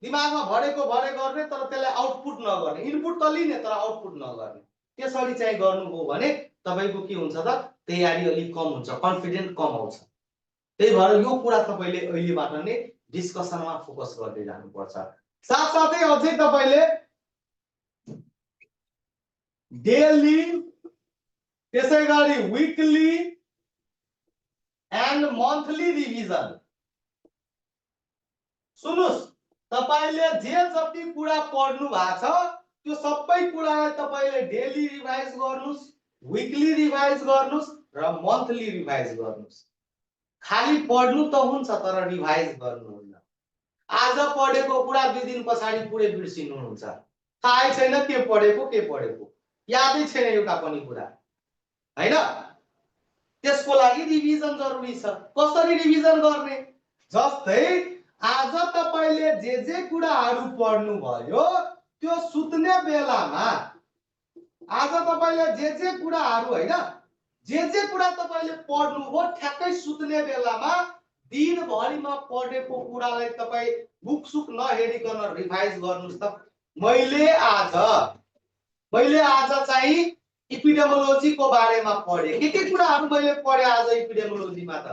दिमागमा भरेको भरे गर्ने तर त्यसलाई आउटपुट नगर्ने, इनपुट त लिने तर आउटपुट नगर्ने, त्यसरी चाहिँ गर्नुभयो भने तपाईको के हुन्छ त तयारी अलि कम हुन्छ, कन्फिडेन्स कम आउँछ। त्यही भएर यो कुरा तपाईले अहिलेबाट नै डिस्कसनमा फोकस गर्दै जानुपर्छ। साथसाथै अझै तपाईले डेली, त्यसैगरी वीकली एन्ड मन्थली रिभिजन। सुन्नुस्, तपाईले जे जति कुरा पढ्नु भएको छ त्यो सबै कुरालाई तपाईले डेली रिभाइज गर्नुस्, वीकली रिभाइज गर्नुस् र मन्थली रिभाइज गर्नुस्। खाली पढ्नु त हुन्छ तर रिभाइज गर्नुहुन्न। आज पढेको कुरा 2 दिन पछाडी पुरै बिर्सिनुहुन्छ, थाहै छैन के पढेको, यादै छैन एउटा पनि कुरा हैन। त्यसको लागि रिभिजन जरुरी छ। कसरी रिभिजन गर्ने? जस्तै आज तपाईले जे कुराहरु पढ्नु भयो त्यो सुत्ने बेलामा, आज तपाईले जे कुराहरु हैन, जे कुरा तपाईले पढ्नु हो ठ्याक्कै सुत्ने बेलामा दिनभरिमा पढेको कुरालाई तपाई बुकसुक नहेरिकन रिभाइज गर्नुस् त। मैले आज चाहिँ इपिडेमोलोजीको बारेमा पढे। के कुराहरु मैले पढे आज इपिडेमोलोजीमा त?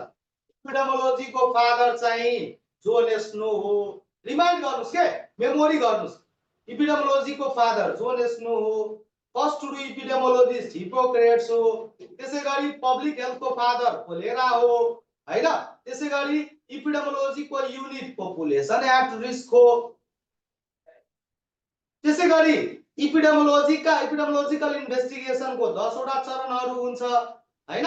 इपिडेमोलोजीको फादर चाहिँ जोन स्नो हो। रिमाइन्ड गर्नुस् के, मेमोरी गर्नुस्। इपिडेमोलोजीको फादर जोन स्नो हो। फर्स्ट टु डु इपिडेमोलोजिस्ट हिपोक्रेट्स हो। त्यसैगरी पब्लिक हेल्थको फादर कोलेरा हो हैन। त्यसैगरी इपिडेमोलोजीको युनिट पपुलेसन एट रिस्क हो। त्यसैगरी इपिडेमोलोजिकल इन्भेस्टिगेसनको 10 वटा चरणहरु हुन्छ हैन।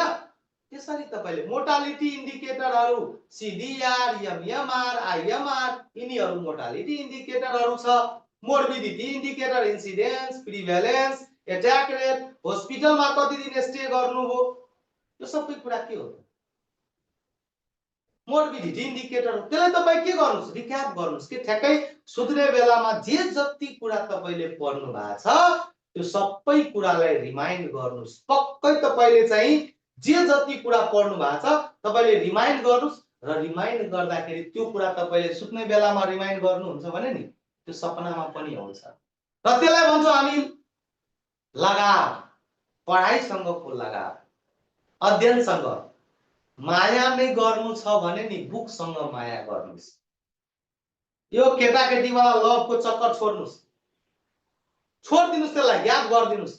त्यसरी तपाईले मोर्टालिटी इन्डिकेटरहरू सिडिआर, एमएमआर, आइएमआर यिनीहरू मोर्टालिटी इन्डिकेटरहरू छ। Morbidity indicator incidence, prevalence, attack rate, हस्पिटलमा कति दिन स्टे गर्नुभयो, यो सबै कुरा के हो? Morbidity indicator. त्यसलाई तपाईँ के गर्नुस्? रिक्याप गर्नुस् कि ठ्याक्कै सुत्ने बेलामा जे जति कुरा तपाईले पढ्नु भएको छ त्यो सबै कुरालाई रिमाइन्ड गर्नुस्। पक्कै तपाईले चाहिँ जे जति कुरा पढ्नु भएको छ तपाईले रिमाइन्ड गर्नुस् र रिमाइन्ड गर्दाखेरि त्यो कुरा तपाईले सुत्ने बेलामा रिमाइन्ड गर्नुहुन्छ भने नि त्यो सपनामा पनि आउँछ। र त्यसलाई भन्छौँ हामी लगाव, पढाइसँगको लगाव, अध्ययनसँग माया नै गर्नु छ भने नि बुकसँग माया गर्नुस्। यो केटाकेटीवाला लभको चक्कर छोड्नुस्, छोडिदिनुस्, त्यसलाई याद गरिदिनुस्।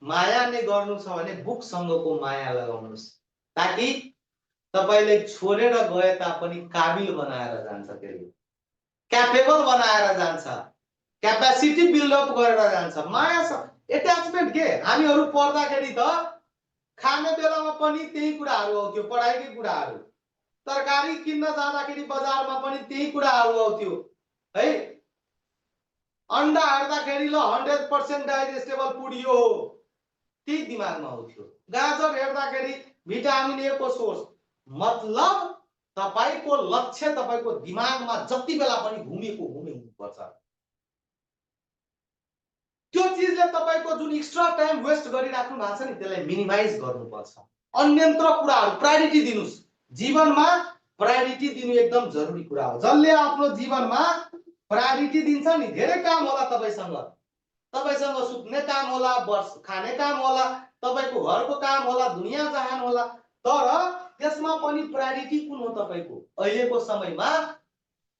माया नै गर्नु छ भने बुकसँगको माया लगाउनुस्, ताकि तपाईले छोडेर गए तापनि काबिल बनाएर जान्छ, त्यसले क्यापेबल बनाएर जान्छ, क्यापेसिटी बिल्डअप गरेर जान्छ। माया एट्याचमेन्ट के? हामीहरू पढ्दाखेरि त खाने बेलामा पनि त्यही कुराहरू आउँथ्यो, पढाइकै कुराहरू। तरकारी किन्न जाँदाखेरि बजारमा पनि त्यही कुराहरू आउँथ्यो है। अन्डा हेर्दाखेरि ल 100% डाइजेस्टेबल फुड यो हो, त्यही दिमागमा आउँथ्यो। गाजर हेर्दाखेरि भिटामिन ए को सोर्स। मतलब तपाईको लक्ष्य तपाईको दिमागमा जति बेला पनि घुमेको हुनुपर्छ। त्यो चीजले तपाईको जुन एक्स्ट्रा टाइम वेस्ट गरिराख्नु भएको छ नि त्यसलाई मिनिमाइज गर्नुपर्छ। अन्यन्त्र कुराहरू प्रायोरिटी दिनुस्। जीवनमा प्रायोरिटी दिनु एकदम जरुरी कुरा हो। जसले आफ्नो जीवनमा प्रायोरिटी दिन्छ नि, धेरै काम होला तपाईसँग, तपाईसँग सुत्ने काम होला, खाने काम होला, तपाईको घरको काम होला, दुनिया जहान होला, तर त्यसमा पनि प्रायोरिटी कुन हो तपाईको? अहिलेको समयमा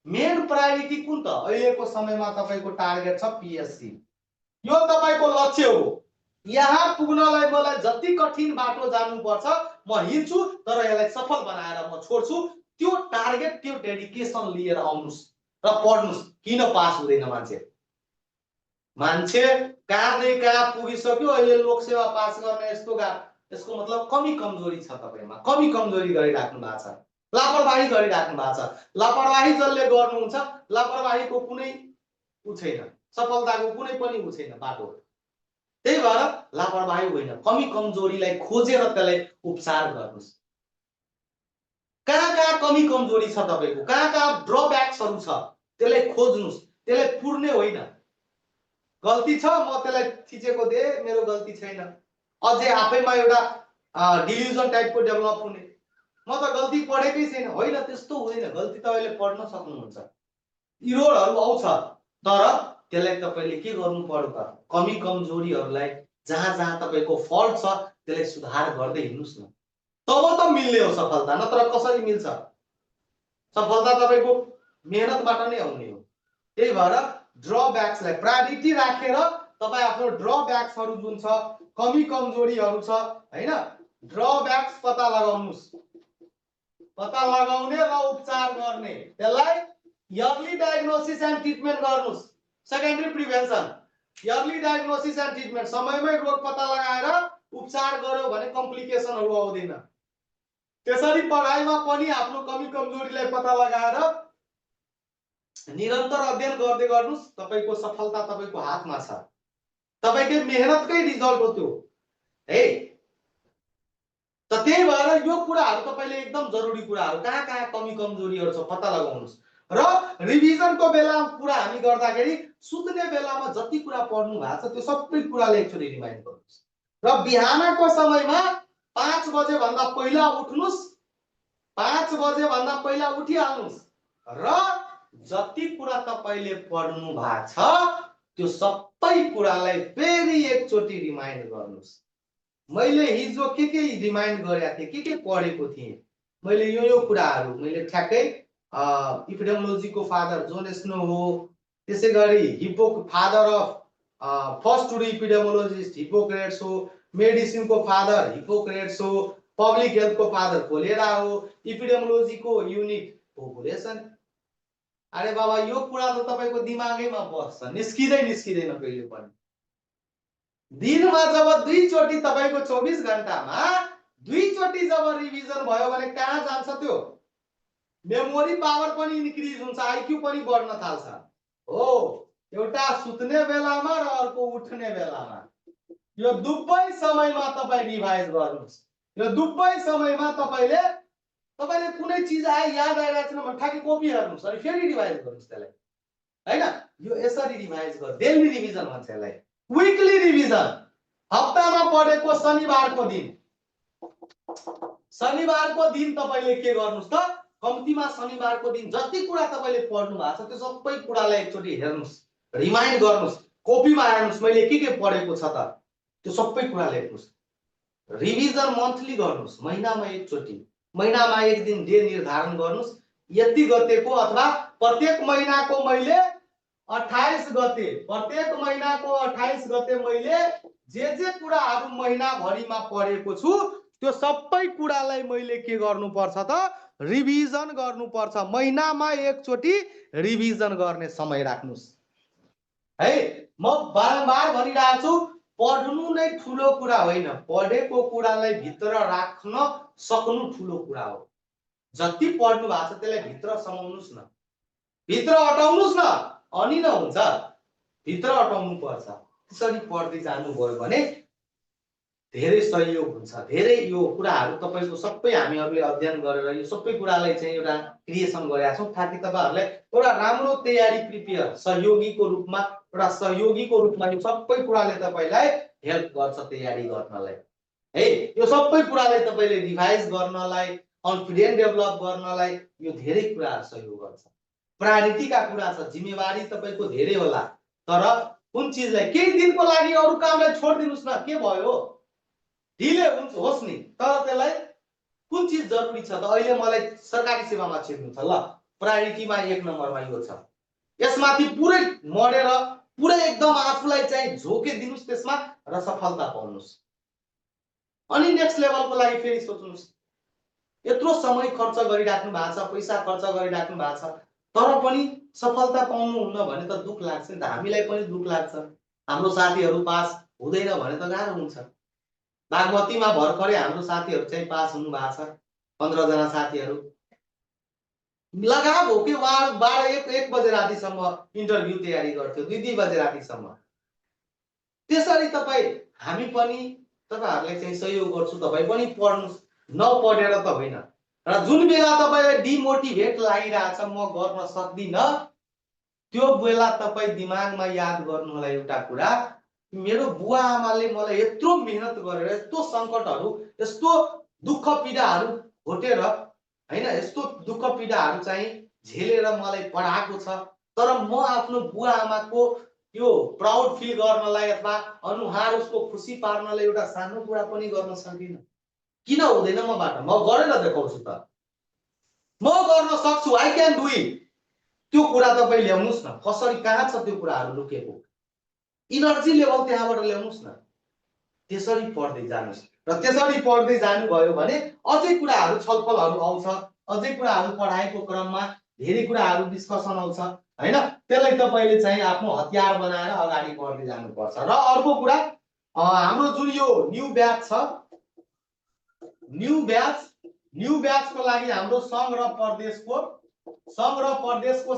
मेन प्रायोरिटी कुन त? अहिलेको समयमा तपाईको टार्गेट छ पीएससी। यो तपाईको लक्ष्य हो। यहाँ पुग्नलाई मलाई जति कठिन बाटो जानुपर्छ म हिँड्छु, तर यसलाई सफल बनाएर म छोड्छु। त्यो टार्गेट, त्यो डेडिकेसन लिएर आउनुस् र पढ्नुस्। किन पास हुँदैन मान्छे? मान्छे कहाँदेखि कहाँ पुगिसक्यो, अहिले लोकसेवा पास गर्ने यस्तो यसको मतलब कमी कमजोरी छ तपाईमा, कमी कमजोरी गरिराख्नु भएको छ, लापरवाही गरिराख्नु भएको छ। लापरवाही जसले गर्नुहुन्छ, लापरवाहीको कुनै उ छैन, सफलताको कुनै पनि उ छैन बाटो। त्यही भएर लापरवाही होइन, कमी कमजोरीलाई खोजेर त्यसलाई उपचार गर्नुस्। कहाँ कहाँ कमी कमजोरी छ तपाईको, कहाँ कहाँ ड्रब्याक्सहरु छ, त्यसलाई खोज्नुस्। त्यसलाई पुर्ने होइन। गल्ती छ म त्यसलाई थिचेको दे, मेरो गल्ती छैन, अझै आफैमा एउटा डिल्युजन टाइपको डेभलप हुने, म त गल्ती पढेकै छैन। होइन, त्यस्तो हुँदैन। गल्ती तपाईले पढ्न सक्नुहुन्छ, इरोरहरु आउँछ, तर त्यसलाई तपाईले के गर्नु पर्यो त? कमी कमजोरीहरुलाई जहाँ जहाँ तपाईको फल्ट छ त्यसलाई सुधार गर्दै हिँड्नुस् न, तब त मिल्ने हो सफलता। नत्र कसरी मिल्छ? सफलता तपाईको मेहनतबाट नै आउने हो। त्यही भएर ड्रब्याक्सलाई प्रायोरिटी राखेर तपाई आफ्नो ड्रब्याक्सहरु जुन छ, कमी कमजोरीहरु छ हैन, ड्रब्याक्स पत्ता लगाउनुस्। पत्ता लगाउने र उपचार गर्ने, त्यसलाई अर्ली डायग्नोसिस एन्ड ट्रिटमेन्ट गर्नुस्। Secondary prevention, early diagnosis and treatment, समयमै रोग पत्ता लगाएर उपचार गर्यो भने कम्प्लिकेसनहरु आउँदैन। त्यसरी पढाइमा पनि आफ्नो कमी कमजोरीलाई पत्ता लगाएर निरन्तर अध्ययन गर्दै गर्नुस्। तपाईको सफलता तपाईको हातमा छ, तपाईकै मेहनतकै रिजल्ट हो त्यो है। त त्यही भएर यो कुराहरु तपाईले एकदम जरुरी कुराहरु, कहाँ कहाँ कमी कमजोरीहरु छ पत्ता लगाउनुस्। र रिभिजनको बेला कुरा हामी गर्दाखेरि सुत्ने बेलामा जति कुरा पढ्नु भएको छ त्यो सबै कुरालाई एकचोटी रिमाइन्ड गर्नुस्। र बिहानको समयमा 5 बजे भन्दा पहिला उठ्नुस्, 5 बजे भन्दा पहिला उठिहाल्नुस् र जति कुरा तपाईले पढ्नु भएको छ त्यो सबै कुरालाई फेरि एकचोटी रिमाइन्ड गर्नुस्। मैले हिजो के रिमाइन्ड गरेको थिएँ, के पढेको थिएँ, मैले यो कुराहरु मैले ठ्याक्कै इपिडेमोलोजीको फादर जोन स्नो हो, त्यसैगरी father of first to epidemiologist Hippocrates हो, मेडिसिनको फादर हिप्पोक्रेट्स हो, पब्लिक हेल्थको फादर कोलेरा हो, इपिडेमोलोजीको युनिट पपुलेसन। अरे बाबा, यो कुरा त तपाईको दिमागैमा बस्छ, निस्किँदैन कहिले पनि। दिनमा जब 2 चोटी तपाईको 24 घण्टामा दुईचोटि जब रिभिजन भयो भने कहाँ जान्छ त्यो मेमोरी पावर पनि इन्क्रिज हुन्छ आइक्यू पनि बढ्न थाल्छ हो एउटा सुत्ने बेलामा र अर्को उठ्ने बेलामा यो दुवै समयमा तपाई रिभाइज गर्नुस् यो दुवै समयमा तपाईले कुनै चीज याद आइरहेको छैन भने ठ्याक्कै कपी हेर्नुस् अनि फेरि रिभाइज गर्नुस् त्यसलाई हैन यो यसरी रिभाइज गर डेली रिभिजन भन्छ यसलाई विकली रिभिजन हप्तामा पढेको शनिबारको दिन तपाईले के गर्नुस् त कम्तीमा शनिबारको दिन जति कुरा तपाईले पढ्नु भएको छ त्यो सबै कुरालाई एकचोटी हेर्नुस् रिमाइन्ड गर्नुस् कपीमा हेर्नुस् मैले के पढेको छ त त्यो सबै कुरा लेख्नुस् रिभिजन मन्थली गर्नुस् महिनामा एकचोटी महिनामा एक दिन डे निर्धारण गर्नुस् यति गतेको अथवा प्रत्येक महिनाको मैले 28 गते प्रत्येक महिनाको 28 गते मैले जे कुराहरु महिनाभरिमा पढेको छु त्यो सबै कुरालाई मैले के गर्नुपर्छ त रिभिजन गर्नुपर्छ महिनामा एकचोटी रिभिजन गर्ने समय राख्नुस् है म बारम्बार भनिरहेको छु पढ्नु नै ठुलो कुरा होइन पढेको कुरालाई भित्र राख्न सक्नु ठुलो कुरा हो जति पढ्नु भएको छ त्यसलाई भित्र समाउनुस् न भित्र अटाउनुस् न अनि न हुन्छ भित्र अटाउनु पर्छ त्यसरी पढ्दै जानु भयो भने धेरै सहयोग हुन्छ धेरै यो कुराहरु तपाईको सबै हामीहरुले अध्ययन गरेर यो सबै कुरालाई चाहिँ एउटा क्रिएसन गरेका छौं ताकि तपाईहरुलाई एउटा राम्रो तयारी प्रिपेयर सहयोगीको रूपमा यो सबै कुराले तपाईलाई हेल्प गर्छ तयारी गर्नलाई है यो सबै कुराले तपाईले रिभाइज गर्नलाई कन्फिडेन्स डेभलप गर्नलाई यो धेरै कुरा सहयोग गर्छ प्रायोरिटीका कुरा छ जिम्मेवारी तपाईको धेरै होला तर कुन चीजलाई केही दिनको लागि अरु कामलाई छोड्दिनुस् न के भयो ढिले हुन्छ होस् नि तर त्यसलाई कुन चीज जरुरी छ त अहिले मलाई सरकारी सेवामा छिर्नु छ ल प्रायोरिटीमा एक नम्बरमा यो छ यसमाथि पुरै मरेर पुरै एकदम आफुलाई चाहिँ झोके दिनुस् त्यसमा र सफलता पाउनुस् अनि नेक्स्ट लेभलको लागि फेरि सोच्नुस् यत्रो समय खर्च गरिराख्नु भएको छ पैसा खर्च गरिराख्नु भएको छ तर पनि सफलता पाउनु हुन्न भने त दुख लाग्छ नि त हामीलाई पनि दुख लाग्छ हाम्रो साथीहरु पास हुँदैन भने त गाह्रो हुन्छ बागमतीमा भर्खरै हाम्रो साथीहरु चाहिँ पास हुनु भएको छ 15 जना साथीहरु लगाव हो कि 12 बजे रातिसम्म इन्टरभ्यु तयारी गर्थ्यो 2 बजे रातिसम्म त्यसरी तपाई हामी पनि तपाईहरुलाई चाहिँ सहयोग गर्छु तपाई पनि पढ्नुस् नपढेर त होइन र जुन बेला तपाईलाई डिमोटिभेट लागिरहेछ म गर्न सक्दिन त्यो बेला तपाई दिमागमा याद गर्नु होला एउटा कुरा मेरो बुवा आमाले मलाई यत्रो मेहनत गरेर यस्तो संकटहरु यस्तो दुःख पीडाहरु घोटेर हैन यस्तो दुःख पीडाहरु चाहिँ झेलेर मलाई पढाएको छ तर म आफ्नो बुवा आमाको यो प्राउड फिल गर्नलाई अथवा अनुहार उसको खुसी पार्नलाई एउटा सानो कुरा पनि गर्न सक्दिन किन हुँदैन मबाट म गरेर देखाउँछु त म गर्न सक्छु आई क्यान डु इट त्यो कुरा तपाई ल्याउनुस् न कसरी कहाँ छ त्यो कुराहरु लुकेको इनर्जी लेभल त्यहाँबाट ल्याउनुस् न त्यसरी पढ्दै जानुस् र त्यसरी पढ्दै जानु भयो भने अझै कुराहरु छलफलहरु आउँछ अझै कुराहरु पढाइको क्रममा धेरै कुराहरु डिस्कसन आउँछ हैन त्यसलाई तपाईले चाहिँ आफ्नो हतियार बनाएर अगाडि बढ्दै जानुपर्छ र अर्को कुरा हाम्रो जुन यो न्यू ब्याच को लागि हाम्रो संघ र प्रदेशको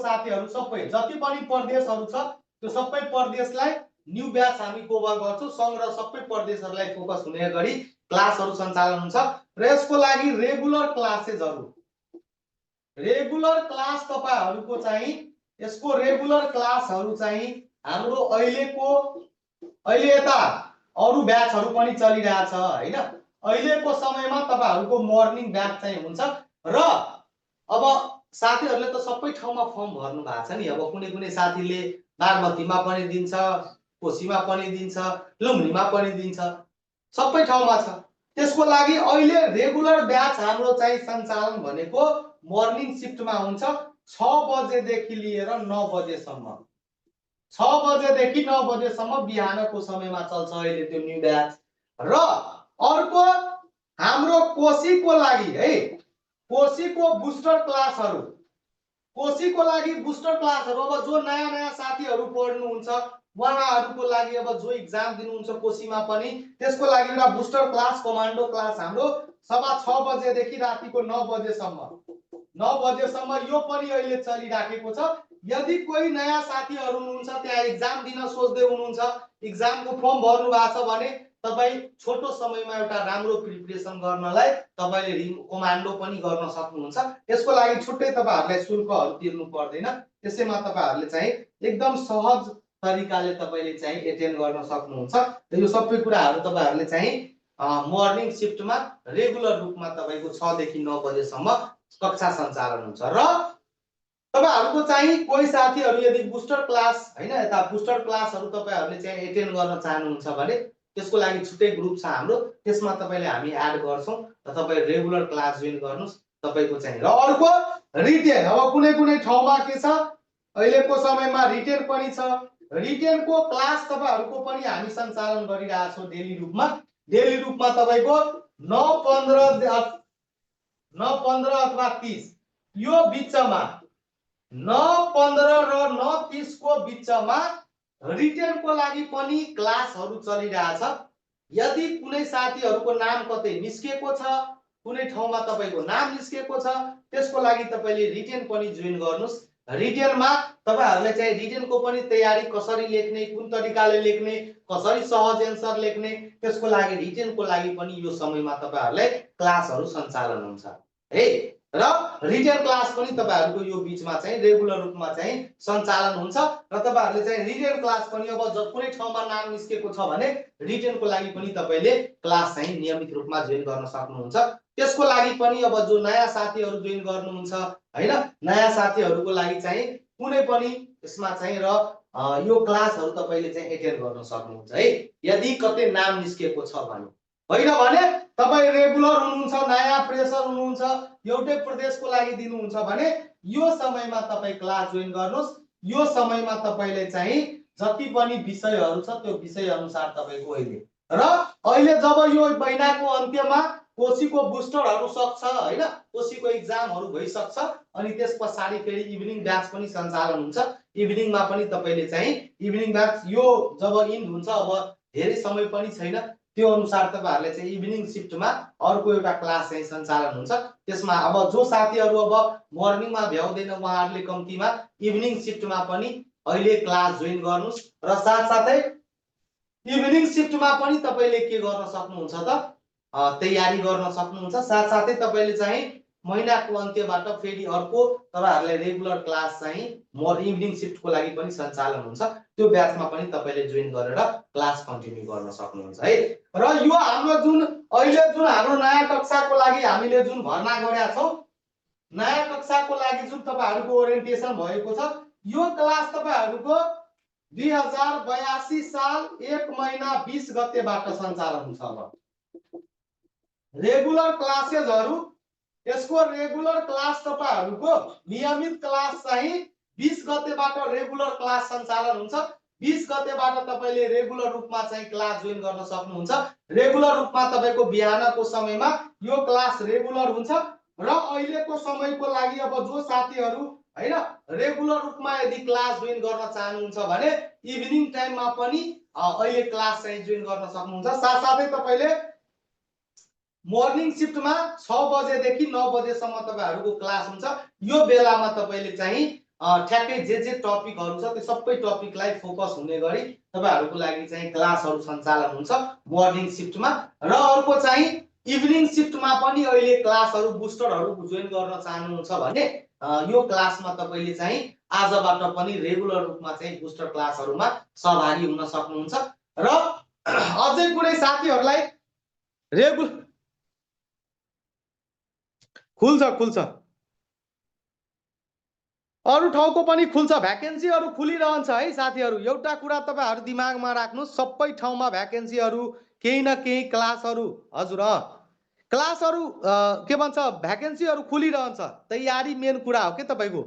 साथीहरु सबै जति पनि प्रदेशहरु छ त्यो सबै प्रदेशलाई न्यू ब्याच हामी कभर गर्छौं संघ र सबै प्रदेशहरुलाई फोकस हुने गरी क्लासहरु सञ्चालन हुन्छ र यसको लागि रेगुलर क्लास तपाईहरुको चाहिँ यसको रेगुलर क्लासहरु चाहिँ हाम्रो अहिले यता अरु ब्याचहरु पनि चलिरहेछ हैन अहिलेको समयमा तपाईहरुको मर्निङ ब्याच चाहिँ हुन्छ र अब साथीहरुले त सबै ठाउँमा फर्म भर्नु भएको छ नि अब कुनै साथीले बागमतीमा पनि दिन्छ कोशीमा पनि दिन्छ लुम्बनीमा पनि दिन्छ सबै ठाउँमा छ त्यसको लागि अहिले रेगुलर ब्याच हाम्रो चाहिँ सञ्चालन भनेको मर्निङ शिफ्टमा हुन्छ 6 बजेदेखि लिएर 9 बजेसम्म 6 बजेदेखि 9 बजेसम्म बिहानको समयमा चल्छ अहिले त्यो न्यू ब्याच र अर्को हाम्रो कोशीको लागि है कोशीको बुस्टर क्लासहरु अब जो नयाँ साथीहरु पढ्नुहुन्छ उहाँहरूको लागि अब जो इक्जाम दिनुहुन्छ कोसीमा पनि त्यसको लागि एउटा बुस्टर क्लास कमान्डो क्लास हाम्रो सभा 6 बजेदेखि रातिको 9 बजेसम्म 9 बजेसम्म यो पनि अहिले चलिराखेको छ। यदि कोही नयाँ साथीहरू हुनुहुन्छ त्यहाँ इक्जाम दिन सोच्दै हुनुहुन्छ, इक्जामको फर्म भर्नु भएको छ भने तपाईँ छोटो समयमा एउटा राम्रो प्रिपरेसन गर्नलाई तपाईँले कमान्डो पनि गर्न सक्नुहुन्छ। यसको लागि छुट्टै तपाईँहरूलाई शुल्कहरू तिर्नु पर्दैन। त्यसैमा तपाईँहरूले चाहिँ एकदम सहज तरिकाले तपाईँले चाहिँ एटेन्ड गर्न सक्नुहुन्छ। र यो सबै कुराहरू तपाईँहरूले चाहिँ मर्निङ सिफ्टमा रेगुलर रूपमा तपाईँको 6 देखि 9 बजेसम्म कक्षा सञ्चालन हुन्छ। र तपाईहरुको चाहिँ कोही साथीहरू यदि बुस्टर क्लास हैन यता बुस्टर क्लासहरू तपाईहरुले चाहिँ एटेन्ड गर्न चाहनुहुन्छ भने त्यसको लागि छुट्टै ग्रुप छ हाम्रो, त्यसमा तपाईले हामी एड गर्छौं र तपाई रेगुलर क्लास जोइन गर्नुस् तपाईको चाहिँ। र अर्को रिटेन, अब कुनै कुनै ठाउँमा के छ अहिलेको समयमा रिटेन पनि छ। रिटेनको क्लास तपाईहरुको पनि हामी सञ्चालन गरिरहेका छौं डेली रूपमा। डेली रूपमा तपाईको 9:15 अथवा 30 यो बीचमा 9:15 र 9:30 को बीचमा रिटेनको लागि पनि क्लासहरू चलिरहेछ। यदि कुनै साथीहरूको नाम कतै निस्केको छ, कुनै ठाउँमा तपाईको नाम निस्केको छ, त्यसको लागि तपाईले रिटेन पनि जोइन गर्नुस्। रिटेनमा तपाईहरुले चाहिँ रिटेनको पनि तयारी कसरी लेख्ने, कुन तरिकाले लेख्ने, कसरी सहज एन्सर लेख्ने, त्यसको लागि रिटेनको लागि पनि यो समयमा तपाईहरुलाई क्लासहरू सञ्चालन हुन्छ है। र रिटेन क्लास पनि तपाईहरुको यो बीचमा चाहिँ रेगुलर रूपमा चाहिँ सञ्चालन हुन्छ। र तपाईहरुले चाहिँ रिटेन क्लास पनि अब कुनै ठाउँमा नाम निस्केको छ भने रिटेनको लागि पनि तपाईले क्लास चाहिँ नियमित रूपमा जोइन गर्न सक्नुहुन्छ। त्यसको लागि पनि अब जो नयाँ साथीहरू जोइन गर्नुहुन्छ हैन, नयाँ साथीहरूको लागि चाहिँ कुनै पनि यसमा चाहिँ र यो क्लासहरू तपाईले चाहिँ एटेन्ड गर्न सक्नुहुन्छ है, यदि कतै नाम निस्केको छ भने। होइन भने तपाई रेगुलर हुनुहुन्छ, नयाँ फ्रेसर हुनुहुन्छ, एउटै प्रदेशको लागि दिनुहुन्छ भने यो समयमा तपाई क्लास जोइन गर्नुस्। यो समयमा तपाईले चाहिँ जति पनि विषयहरू छ त्यो विषय अनुसार तपाईको अहिले र अहिले जब यो महिनाको अन्त्यमा कोसीको बुस्टरहरू सक्छ हैन, कोसीको एक्जामहरू भइसक्छ अनि त्यसपछि फेरि इभिनिङ ब्याच पनि सञ्चालन हुन्छ। इभिनिङमा पनि तपाईले चाहिँ इभिनिङ ब्याच यो जब इन्ड हुन्छ, अब धेरै समय पनि छैन, त्यो अनुसार तपाईहरुले चाहिँ इभिनिङ शिफ्टमा अर्को एउटा क्लास चाहिँ सञ्चालन हुन्छ। त्यसमा अब जो साथीहरू अब मर्निङमा भ्याउँदैन उहाँहरूले कम्तीमा इभिनिङ शिफ्टमा पनि अहिले क्लास जोइन गर्नुस्। र साथसाथै इभिनिङ शिफ्टमा पनि तपाईले के गर्न सक्नुहुन्छ त तयारी गर्न सक्नुहुन्छ। साथसाथै तपाईले चाहिँ महिनाको अन्त्यबाट फेरि अर्को तपाईहरुलाई रेगुलर क्लास चाहिँ इभिनिङ शिफ्टको लागि पनि सञ्चालन हुन्छ। त्यो ब्याचमा पनि तपाईले जोइन गरेर क्लास कन्टिन्यू गर्न सक्नुहुन्छ है। र यो हाम्रो जुन अहिले जुन हाम्रो नयाँ कक्षाको लागि हामीले जुन भर्ना गरेका छौं, नयाँ कक्षाको लागि जुन तपाईहरुको ओरिएन्टेसन भएको छ, यो क्लास तपाईहरुको 2082 साल 1 महिना 20 गतेबाट सञ्चालन हुन्छ। अब रेगुलर क्लासेसहरु, यसको रेगुलर क्लास तपाईहरुको नियमित क्लास चाहिँ 20 गतेबाट रेगुलर क्लास सञ्चालन हुन्छ। 20 गतेबाट तपाईले रेगुलर रूपमा चाहिँ क्लास जोइन गर्न सक्नुहुन्छ। रेगुलर रूपमा तपाईको बिहानको समयमा यो क्लास रेगुलर हुन्छ। र अहिलेको समयको लागि अब जो साथीहरू हैन रेगुलर रूपमा यदि क्लास जोइन गर्न चाहनुहुन्छ भने इभिनिङ टाइममा पनि अहिले क्लास चाहिँ जोइन गर्न सक्नुहुन्छ। साथसाथै तपाईले मर्निङ शिफ्टमा 6 बजेदेखि 9 बजेसम्म तपाईहरुको क्लास हुन्छ। यो बेलामा तपाईले चाहिँ ठ्याक्कै जे टपिकहरु छ त्यो सबै टपिकलाई फोकस हुने गरी तपाईहरुको लागि चाहिँ क्लासहरु सञ्चालन हुन्छ मर्निङ शिफ्टमा। र अर्को चाहिँ इभिनिङ शिफ्टमा पनि अहिले क्लासहरु बुस्टरहरु जोइन गर्न चाहनुहुन्छ भने यो क्लासमा तपाईले चाहिँ आजबाट पनि रेगुलर रूपमा चाहिँ बुस्टर क्लासहरुमा सहभागी हुन सक्नुहुन्छ। र अझै कुनै साथीहरुलाई रेगुलर खुल्छ अरु ठाउँको पनि खुल्छ, भ्याकेन्सीहरु खुलिरहन्छ है साथीहरु। एउटा कुरा तपाईहरु दिमागमा राख्नु, सबै ठाउँमा भ्याकेन्सीहरु केही न केही क्लासहरु हजुर क्लासहरु के भन्छ भ्याकेन्सीहरु खुलिरहन्छ। तयारी मेन कुरा हो के तपाईको।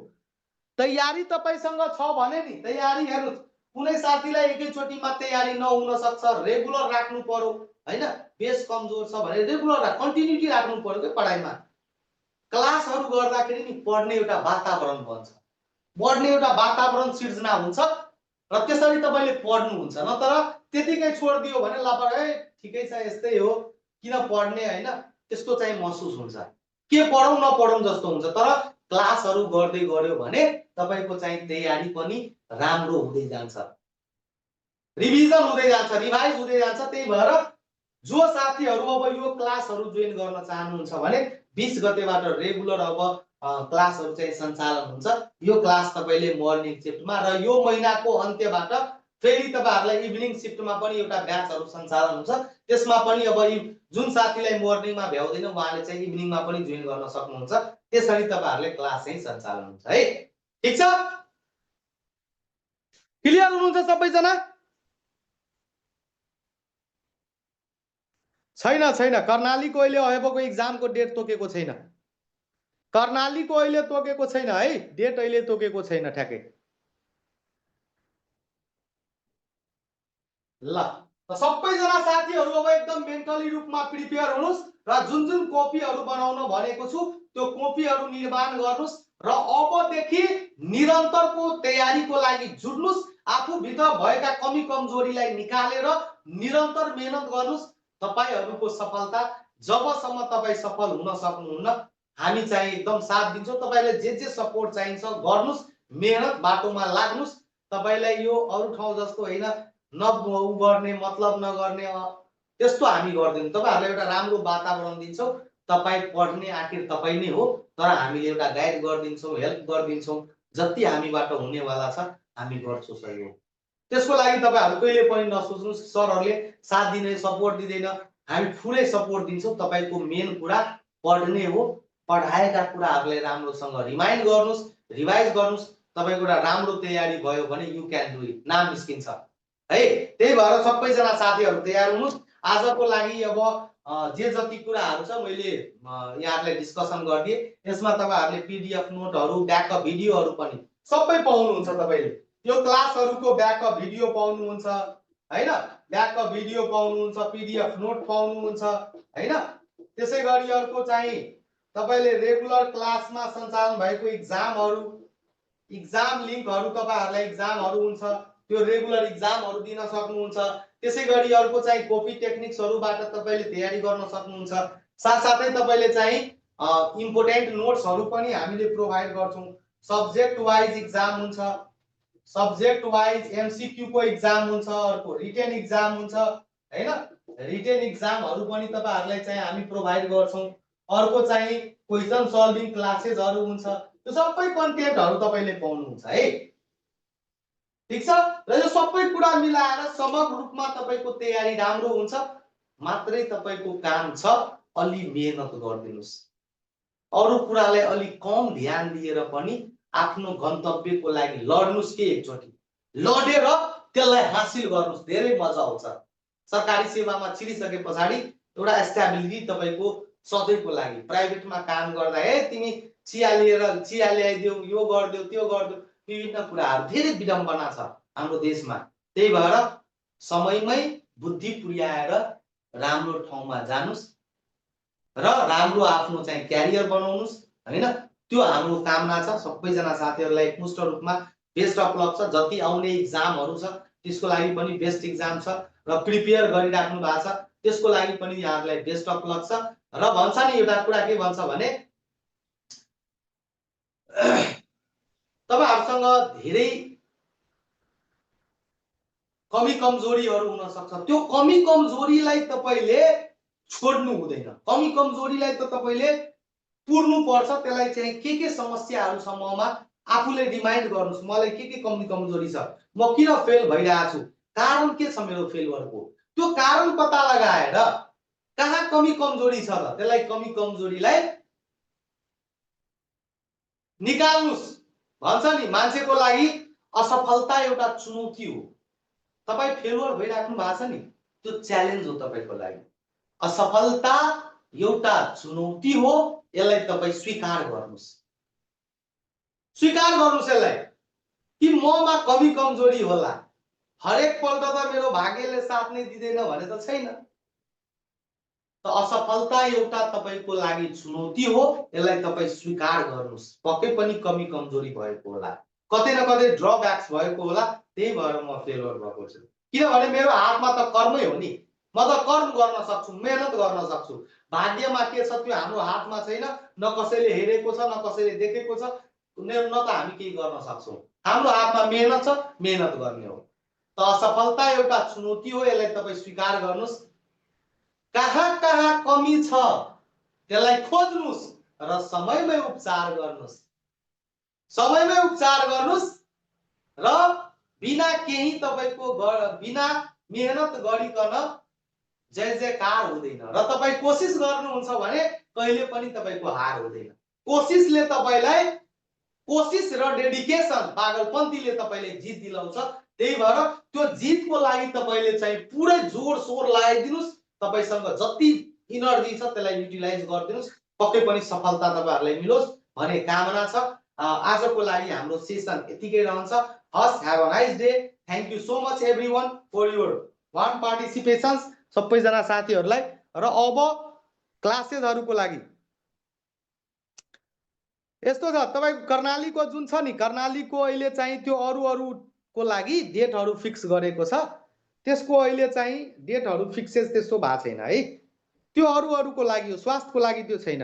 तयारी तपाईसँग छ भने नि तयारी हेर्नु, कुनै साथीलाई एकैचोटीमा तयारी नहुन सक्छ, रेगुलर राख्नु पर्यो हैन। बेस कमजोर छ भने रेगुलर कन्टिन्युटी राख्नु पर्यो के पढाइमा। क्लासहरु गर्दाखेरि नि पढ्ने एउटा वातावरण बन्छ, पढ्ने एउटा वातावरण सिर्जना हुन्छ। र त्यसरी तपाईले पढ्नुहुन्छ। नत्र त्यतिकै छोडिदियो भने लापरवाही ठिकै छ यस्तै हो किन पढ्ने हैन त्यस्तो चाहिँ महसुस हुन्छ। के पढौँ नपढौँ जस्तो हुन्छ। तर क्लासहरु गर्दै गर्यो भने तपाईको चाहिँ तयारी पनि राम्रो हुँदै जान्छ, रिभिजन हुँदै जान्छ, रिभाइज हुँदै जान्छ। त्यही भएर जो साथीहरु अब यो क्लासहरु जोइन गर्न चाहनुहुन्छ भने 20 गतेबाट रेगुलर अब क्लासहरु चाहिँ सञ्चालन हुन्छ। यो क्लास तपाईले मर्निङ शिफ्टमा र यो महिनाको अन्त्यबाट फेरि तपाईहरुलाई इभिनिङ शिफ्टमा पनि एउटा ब्याचहरु सञ्चालन हुन्छ। त्यसमा पनि अब जुन साथीलाई मर्निङमा भ्याउँदैन उहाँले चाहिँ इभिनिङमा पनि जोइन गर्न सक्नुहुन्छ। त्यसरी तपाईहरुले क्लास चाहिँ सञ्चालन हुन्छ है। ठीक छ, क्लियर हुनुहुन्छ सबैजना? छैन छैन, कर्णालीको अहिले अबको एक्जामको डेट तोकेको छैन। कर्णालीको अहिले तोकेको छैन है, डेट अहिले तोकेको छैन ठ्याक्कै। ल सबैजना साथीहरु अब एकदम मेन्टली रूपमा प्रिपेयर हुनुस् र जुन जुन कपीहरु बनाउन भनेको छु त्यो कपीहरु निर्माण गर्नुस् र अबदेखि निरन्तरको तयारीको लागि जुट्नुस्। आफू भित्र भएका कमी कमजोरीलाई निकालेर निरन्तर मेहनत गर्नुस्। तपाईहरुको सफलता जबसम्म तपाई सफल हुन सक्नुहुन्न हामी चाहिँ एकदम साथ दिन्छौं। तपाईलाई जे सपोर्ट चाहिन्छ गर्नुस्, मेहनत बाटोमा लाग्नुस्। तपाईलाई यो अरु ठाउँ जस्तो हैन नउ गर्ने मतलब नगर्ने त्यस्तो हामी गर्दैनौं। तपाईहरुलाई एउटा राम्रो वातावरण दिन्छौं। तपाई पढ्ने आखिर तपाई नै हो, तर हामीले एउटा गाइड गर्दिन्छौं, हेल्प गर्दिन्छौं। जति हामीबाट हुनेवाला छ हामी गर्छौं सहयोग। त्यसको लागि तपाईहरु कहिले पनि नसोच्नुस् सरहरुले साथ दिने सपोर्ट दिदैन। हामी पुरै सपोर्ट दिन्छौं। तपाईको मेन कुरा पढ्ने हो। पढाएका कुराहरुलाई राम्रोसँग रिमाइन्ड गर्नुस्, रिभाइज गर्नुस्। तपाईको एउटा राम्रो तयारी भयो भने यु क्यान डु इट, नाम निस्किन्छ है। त्यही भएर सबैजना साथीहरु तयार हुनुस्। आजको लागि अब जे जति कुराहरु छ मैले यहाँहरुलाई डिस्कसन गर्दिए। यसमा तपाईहरुले पीडीएफ नोटहरु, ब्याकअप भिडियोहरु पनि सबै पाउनुहुन्छ। तपाईले यो क्लासहरुको ब्याकअप भिडियो पाउनुहुन्छ हैन, ब्याकअप भिडियो पाउनुहुन्छ, पीडीएफ नोट पाउनुहुन्छ हैन। त्यसैगरी अर्को चाहिँ तपाईले रेगुलर क्लासमा सञ्चालन भएको एक्जाम लिंकहरु तपाईहरुलाई एक्जामहरु हुन्छ त्यो रेगुलर एक्जामहरु दिन सक्नुहुन्छ। त्यसैगरी अर्को चाहिँ कपी टेक्निक्सहरुबाट तपाईले तयारी गर्न सक्नुहुन्छ। साथसाथै तपाईले चाहिँ इम्पोर्टेन्ट नोट्सहरु पनि हामीले प्रोवाइड गर्छौं। सब्जेक्ट वाइज एक्जाम हुन्छ, सब्जेक्ट वाइज एमसीक्यू को एक्जाम हुन्छ, अर्को रिटेन एक्जाम हुन्छ हैन। रिटेन एक्जामहरु पनि तपाईहरुलाई चाहिँ हामी प्रोवाइड गर्छौं। अर्को चाहिँ क्वेशन सल्भिङ क्लासेसहरु हुन्छ। यो सबै कन्टेन्टहरु तपाईले पाउनुहुन्छ है। ठीक छ, र यो सबै कुरा मिलाएर समग्र रूपमा तपाईको तयारी राम्रो हुन्छ। मात्रै तपाईको काम छ अलि मेहनत गर्दिनुस्। अरु कुरालाई अलि कम ध्यान दिएर पनि आफ्नो गन्तव्यको लागि लड्नुस् के एकचोटी लडेर त्यसलाई हासिल गर्नुस्। धेरै मजा आउँछ। सरकारी सेवामा छिरिसके पछाडी एउटा स्टेबिलिटी तपाईको सधैँको लागि। प्राइभेटमा काम गर्दा तिमी चिया ल्याइदेऊ, यो गर्देऊ, त्यो गर्देऊ, विभिन्न कुराहरु धेरै विडम्बना छ हाम्रो देशमा। त्यही भएर समयमै बुद्धि पुर्याएर राम्रो ठाउँमा जानुस् र राम्रो आफ्नो चाहिँ क्यारियर बनाउनुस् हैन। त्यो हाम्रो कामना छ। सबैजना साथीहरुलाई एकमुष्ट रूपमा बेस्ट अफ लक छ। जति आउने एक्जामहरु छ त्यसको लागि पनि बेस्ट एक्जाम छ र प्रिपेयर गरिराख्नु भएको छ त्यसको लागि पनि यहाँहरुलाई बेस्ट अफ लक छ। र भन्छ नि एउटा कुरा के भन्छ भने तपाईहरुसँग धेरै कमी कमजोरीहरु हुन सक्छ। त्यो कमी कमजोरीलाई तपाईले छोड्नु हुँदैन। कमी कमजोरीलाई त तपाईले पुर्नु पर्छ। त्यसलाई चाहिँ के समस्याहरु सम्ममा आफूले रिमाइन्ड गर्नुस्। मलाई के कमी कमजोरी छ, म किन फेल भइरहेको छु, कारण के छ मेरो फेलुअरको, त्यो कारण पत्ता लगाएर कहाँ कमी कमजोरी छ त त्यसलाई कमी कमजोरीलाई निकाल्नुस्। भन्छ नि मान्छेको लागि असफलता एउटा चुनौती हो। तपाई फेलुअर भइराख्नु भएको छ नि त्यो च्यालेन्ज हो तपाईको लागि। असफलता एउटा चुनौती हो। यसलाई तपाई स्वीकार गर्नुस्। स्वीकार गर्नुस् यसलाई कि ममा कमी कमजोरी होला। हरेक पल्ट त मेरो भाग्यले साथ नै दिदैन भने त छैन। त असफलता एउटा तपाईको लागि चुनौती हो। यसलाई तपाई स्वीकार गर्नुस्। पक्कै पनि कमी कमजोरी भएको होला। कतै न कतै ड्रब्याक्स भएको होला, त्यही भएर म फेलर भएको छु। किनभने मेरो हातमा त कर्मै हो नि, म त कर्म गर्न सक्छु, मेहनत गर्न सक्छु। भाग्यमा के छ त्यो हाम्रो हातमा छैन, न कसैले हेरेको छ, न कसैले देखेको छ, न त हामी केही गर्न सक्छौँ। हाम्रो हातमा मेहनत छ, मेहनत गर्ने हो। त असफलता एउटा चुनौती हो, यसलाई तपाईँ स्वीकार गर्नुहोस्। कहाँ कहाँ कमी छ त्यसलाई खोज्नुहोस् र समयमै उपचार गर्नुहोस्। समयमै उपचार गर्नुहोस् र बिना केही तपाईको बिना मेहनत गरिकन जय जयकार हुँदैन। र तपाईँ कोसिस गर्नुहुन्छ भने कहिले पनि तपाईको हार हुँदैन। कोसिसले तपाईलाई, कोसिस र डेडिकेसन पागलपन्थीले तपाईले जित दिलाउँछ। त्यही भएर त्यो जितको लागि तपाईले चाहिँ पुरै जोड सोर लगाइदिनुस्। तपाईसँग जति इनर्जी छ त्यसलाई युटिलाइज गरिदिनुस्। पक्कै पनि सफलता तपाईहरुलाई मिलोस् भन्ने कामना छ। आजको लागि हाम्रो सेसन यतिकै रहन्छ। हस्, have a nice day. Thank you so much everyone for your warm participations. सबैजना साथीहरुलाई। र अब क्लासेसहरुको लागि यस्तो छ, तपाईको कर्णालीको जुन छ नि, कर्णालीको अहिले चाहिँ त्यो अरूको लागि डेटहरु फिक्स गरेको छ। त्यसको अहिले चाहिँ डेटहरु फिक्सेस त्यस्तो भएको छैन है। त्यो अरूको लागि हो, स्वास्थ्यको लागि त्यो छैन।